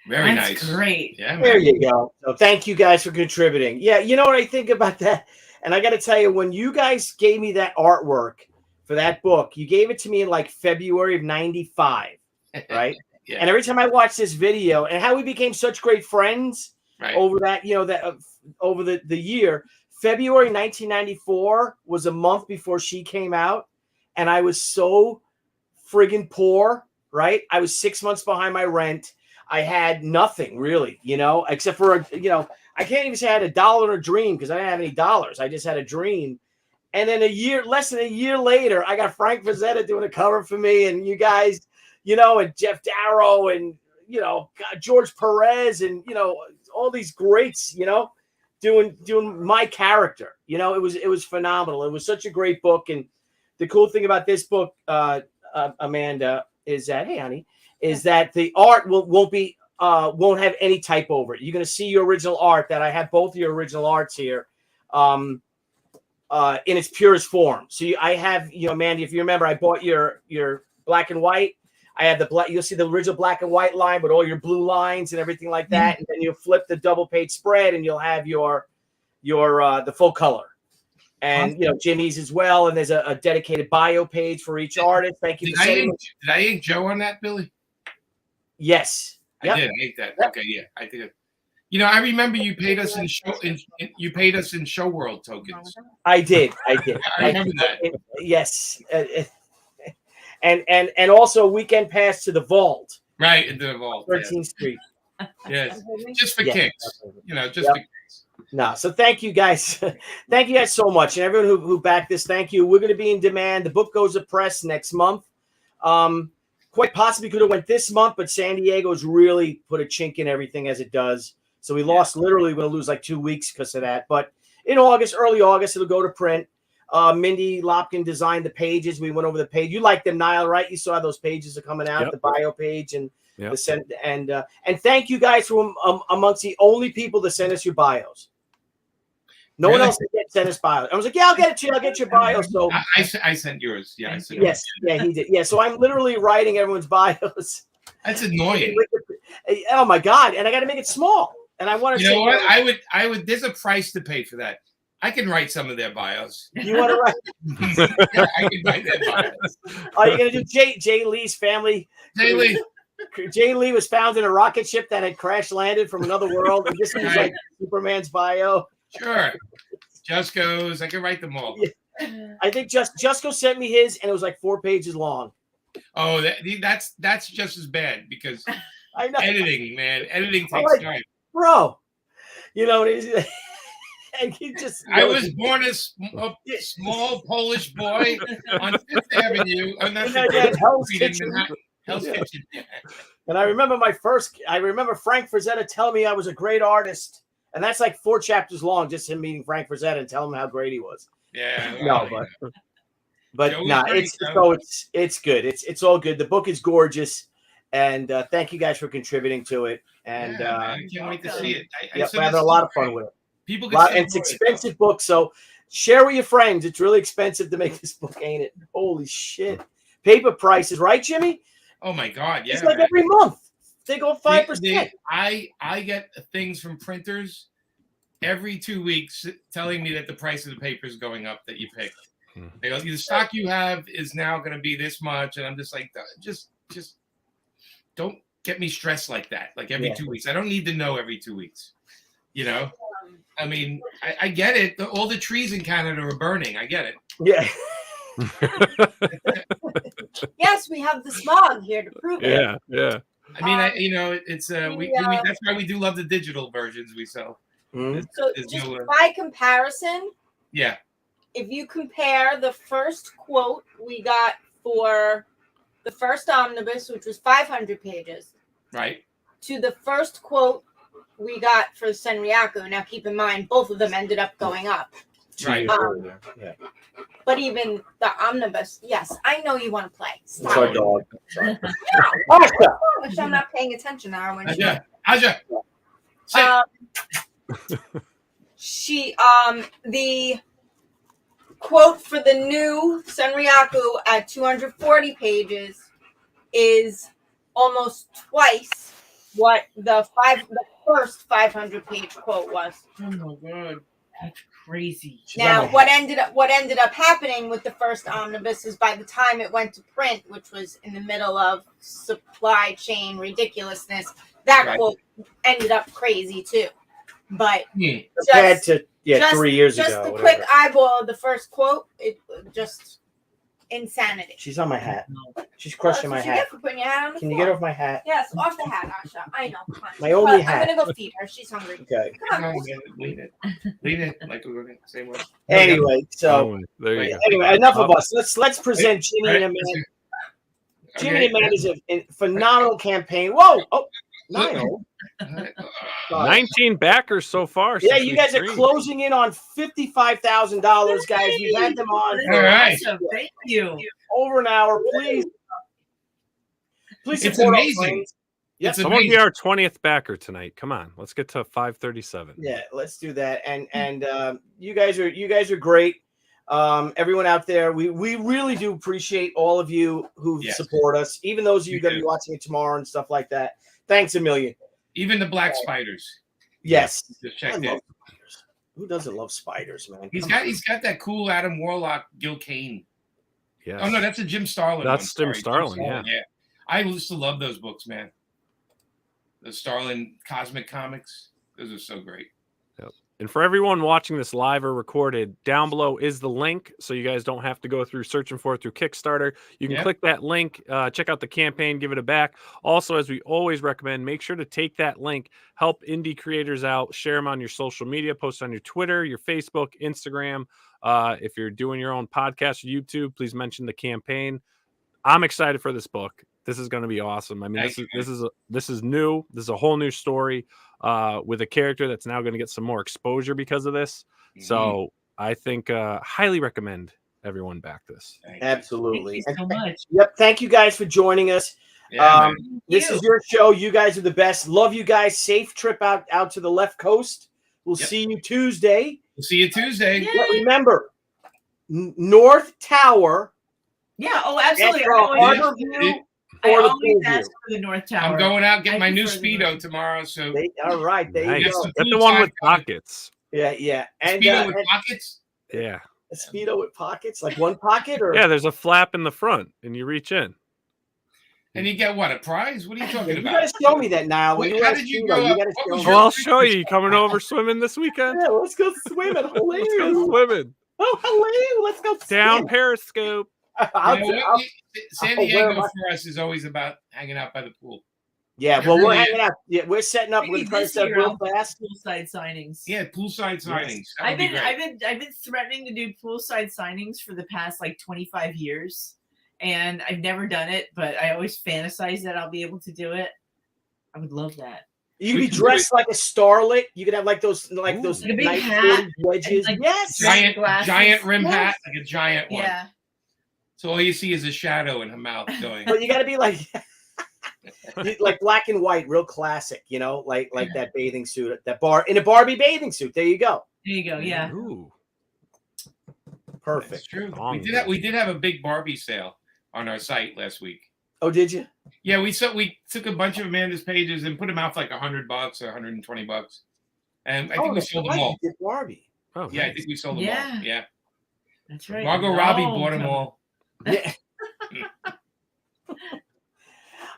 Very That's nice. great. Yeah, man. There you go. So thank you guys for contributing. Yeah, you know what I think about that? And I got to tell you, when you guys gave me that artwork for that book, you gave it to me in like February of '95, right? Yeah. And every time I watch this video and how we became such great friends Right. over that, over the year, February 1994 was a month before she came out. And I was so friggin' poor, right? I was 6 months behind my rent. I had nothing really, except for, I can't even say I had $1 in a dream because I didn't have any dollars. I just had a dream. And then less than a year later, I got Frank Frazetta doing a cover for me, and you guys, and Jeff Darrow, and George Perez, and all these greats, doing my character. It was phenomenal. It was such a great book, and the cool thing about this book, Amanda, is that that the art won't have any type over it. You're going to see your original art. That I have both of your original arts here. In its purest form. So I have, Mandy, if you remember, I bought your black and white. I have the black. You'll see the original black and white line with all your blue lines and everything like that. And then you'll flip the double page spread, and you'll have your the full color. And Jimmy's as well. And there's a dedicated bio page for each artist. Thank you. Did I ink Joe on that, Billy? Yes, I did. I ink that. Yep. Okay, yeah, I think. I remember you paid us in Show World tokens. I did. I remember that. Yes, and also weekend pass to the vault. Right, into the vault. 13th Street. Yes, just for kicks. Just for kicks. No, so thank you guys. Thank you guys so much, and everyone who backed this. Thank you. We're going to be in demand. The book goes to press next month. Quite possibly could have went this month, but San Diego's really put a chink in everything as it does. So we lost, literally going to lose like 2 weeks because of that. But in August, early August, it'll go to print. Mindy Lopkin designed the pages. We went over the page. You like them, Nile, right? You saw those pages are coming out, the bio page and the send. And thank you guys for amongst the only people that send us your bios. No one else sent us bios. I was like, I'll get it to you. I'll get your bio. So I sent yours. Yeah, I sent yours. Yeah, he did. Yeah, so I'm literally writing everyone's bios. That's annoying. Oh my God! And I got to make it small. And I want to. You know what? I would. There's a price to pay for that. I can write some of their bios. You want to write? Yeah, I can write their bios. Are you going to do Jay Lee's family? Jay Lee. Jay Lee was found in a rocket ship that had crash landed from another world. And this was like Superman's bio. Sure. Just goes. I can write them all. Yeah. I think Justco sent me his, and it was like 4 pages long. Oh, that's just as bad because I know. Editing, man. Editing takes time. Bro, and he just. I was born as a small Polish boy on Fifth Avenue. Hell's Kitchen. Hell's Kitchen. And I remember Frank Frazetta telling me I was a great artist. And that's like 4 chapters long, just him meeting Frank Frazetta and telling him how great he was. Yeah. But it's good. It's all good. The book is gorgeous. And thank you guys for contributing to it. And I can't wait to see it. We're having a lot of fun with it. People and it's an expensive book, so share with your friends. It's really expensive to make this book, ain't it? Holy shit. Paper prices, right, Jimmy? Oh my God, yeah. It's like every month. They go 5%. I get things from printers every 2 weeks telling me that the price of the paper is going up that you picked. They go, the stock you have is now going to be this much. And I'm just like, just don't get me stressed like that. Like every 2 weeks. I don't need to know every 2 weeks. I mean, I get it. All the trees in Canada are burning. I get it. Yeah. Yes, we have the smog here to prove it. Yeah. I mean, it's that's why we do love the digital versions we sell. So just by comparison, if you compare the first quote we got for the first omnibus, which was 500 pages, right, to the first quote we got for Senryaku. Now, keep in mind, both of them ended up going up. Right. But even the omnibus, yes, I know you want to play. Stop. It's our dog. Gosh, I'm not paying attention now. When Aja. The quote for the new Senryaku at 240 pages is almost twice what the first 500-page quote was. Oh my god, that's crazy. Now, what ended up happening with the first omnibus is by the time it went to print, which was in the middle of supply chain ridiculousness, that quote ended up crazy too. But compared to 3 years ago, just the quick eyeball of the first quote, it just insanity. She's on my hat. She's crushing my hat. For putting your hat on the Can floor. you get off my hat? Yes, off the hat, Asha. I know. My only hat. I'm gonna go feed her. She's hungry. Okay. Come on. Lean it. Like we're going the same way. Anyway, so anyway, enough of us. Let's present Jimmy and Amanda. Jimmy and Amanda is a phenomenal campaign. Whoa! Oh, Nile. 19 backers so far. Yeah, you guys are closing in on $55,000, guys. We've had them on. All right. Awesome. Thank you. Over an hour, please. Please It's support amazing. our friends. Yep. It's Someone be our 20th backer tonight. Come on, let's get to 537. Yeah, let's do that. And you guys are great. Everyone out there, we really do appreciate all of you who support us. Even those of you going to be watching it tomorrow and stuff like that. Thanks a million. Even the black spiders. Yes. Just checked in. Who doesn't love spiders, man? He's got that cool Adam Warlock Gil Kane. Yes. Oh no, that's a Jim Starlin. That's Jim Starlin. Yeah. I used to love those books, man. The Starlin Cosmic Comics. Those are so great. Yep. And for everyone watching this live or recorded, down below is the link, so you guys don't have to go through searching for it through Kickstarter. You can click that link, check out the campaign, give it a back. Also, as we always recommend, make sure to take that link, help indie creators out, share them on your social media, post on your Twitter, your Facebook, Instagram. If you're doing your own podcast or YouTube, please mention the campaign. I'm excited for this book. This is going to be awesome. I mean, this is new. This is a whole new story with a character that's now going to get some more exposure because of this. Mm-hmm. So I think highly recommend everyone back this. Absolutely. Thank you so much. Yep. Thank you guys for joining us. Yeah, this is your show. You guys are the best. Love you guys. Safe trip out to the left coast. We'll see you Tuesday. We'll see you Tuesday. But remember, North Tower. Yeah. Oh, absolutely. Harbor View. I always ask for the North Tower. I'm going out getting my new Speedo tomorrow. So all right, there you go. That's the one with pockets. Yeah. And Speedo with pockets. Yeah. A Speedo with pockets, like one pocket, or there's a flap in the front, and you reach in. And you get what, a prize? What are you talking about? You gotta show me that now. Wait, how did you grow up? I'll show you. You coming over swimming this weekend? Yeah, let's go swimming. Let's go swimming. Oh, hello. Let's go down Periscope. San Diego for us is always about hanging out by the pool. Yeah, well, we're hanging out. Yeah, we're setting up. We're trying to set up real fast. Poolside signings. Yeah, poolside signings. I've been threatening to do poolside signings for the past like 25 years, and I've never done it. But I always fantasize that I'll be able to do it. I would love that. You could be dressed like a starlet. You could have like those like nice wedges. Like giant rim hat, like a giant one. Yeah. So all you see is a shadow in her mouth going. But you got to be like black and white, real classic. You know, like that bathing suit, in a Barbie bathing suit. There you go. There you go. Yeah. Ooh. Perfect. That's true. We did have a big Barbie sale on our site last week. Oh, did you? Yeah, we took a bunch of Amanda's pages and put them out for like $100 or $120, and I think we sold them all. Did Barbie? Oh, yeah, nice. I think we sold them all. Yeah, that's right. Margot Robbie bought them all. Yeah.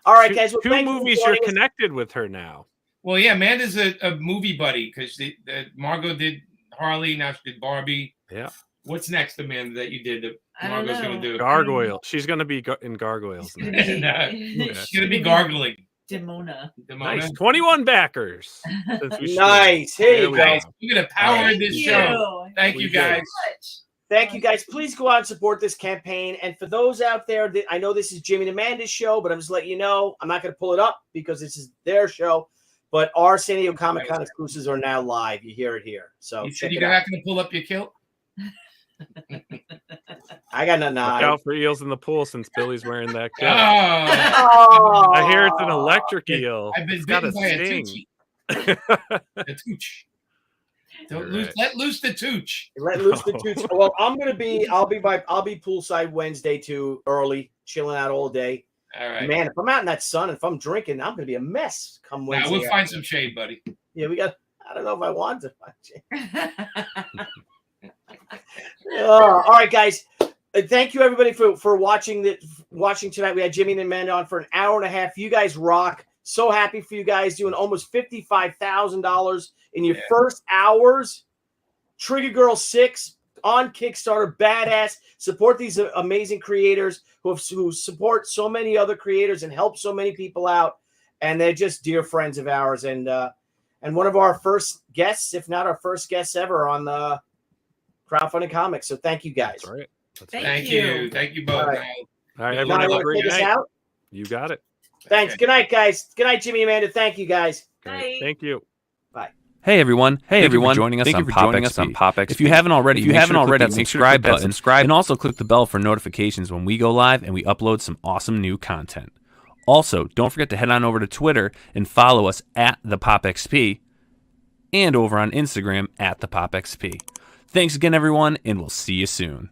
All right, guys. Well, two movies you're connected with her now. Well, yeah, Amanda's a movie buddy because Margot did Harley, now she did Barbie. Yeah. What's next, Amanda, that you did that Margot's going to do? Gargoyle. She's going to be in Gargoyles. She's going to be gargling. Demona. Nice. 21 backers. Nice. Here you go. We're going to power this show. Thank you, guys. Thank you, guys. Please go out and support this campaign. And for those out there, I know this is Jimmy and Amanda's show, but I'm just letting you know, I'm not going to pull it up because this is their show. But our San Diego Comic-Con exclusives are now live. You hear it here. So you said you're not going to pull up your kilt? I got nothing. Look out for eels in the pool since Billy's wearing that kilt. Oh. I hear it's an electric eel. I've been bitten by a tooch. A tooch. Let loose the tooch. Let loose the tooch. Well, I'll be poolside Wednesday too, early, chilling out all day. All right. Man, if I'm out in that sun, if I'm drinking, I'm gonna be a mess. Come Now Wednesday. we'll find some shade, buddy. Yeah, we got. I don't know if I want to find shade. All right, guys. Thank you everybody for watching tonight. We had Jimmy and Amanda on for an hour and a half. You guys rock. So happy for you guys doing almost $55,000 in your first hours. Trigger Girl 6 on Kickstarter, badass. Support these amazing creators who support so many other creators and help so many people out. And they're just dear friends of ours and one of our first guests, if not our first guests ever on the Crowdfunding Comics. So thank you guys. That's right. Thank you. Thank you both. All right. All right, everyone, have a great night. Out? You got it. Thanks. Good night, guys. Good night, Jimmy and Amanda. Thank you, guys. Bye. Thank you. Bye. Hey everyone! Thank you for joining us on Pop XP. If you haven't already, make sure to click that subscribe button, and also click the bell for notifications when we go live and we upload some awesome new content. Also, don't forget to head on over to Twitter and follow us at the Pop XP, and over on Instagram at the Pop XP. Thanks again, everyone, and we'll see you soon.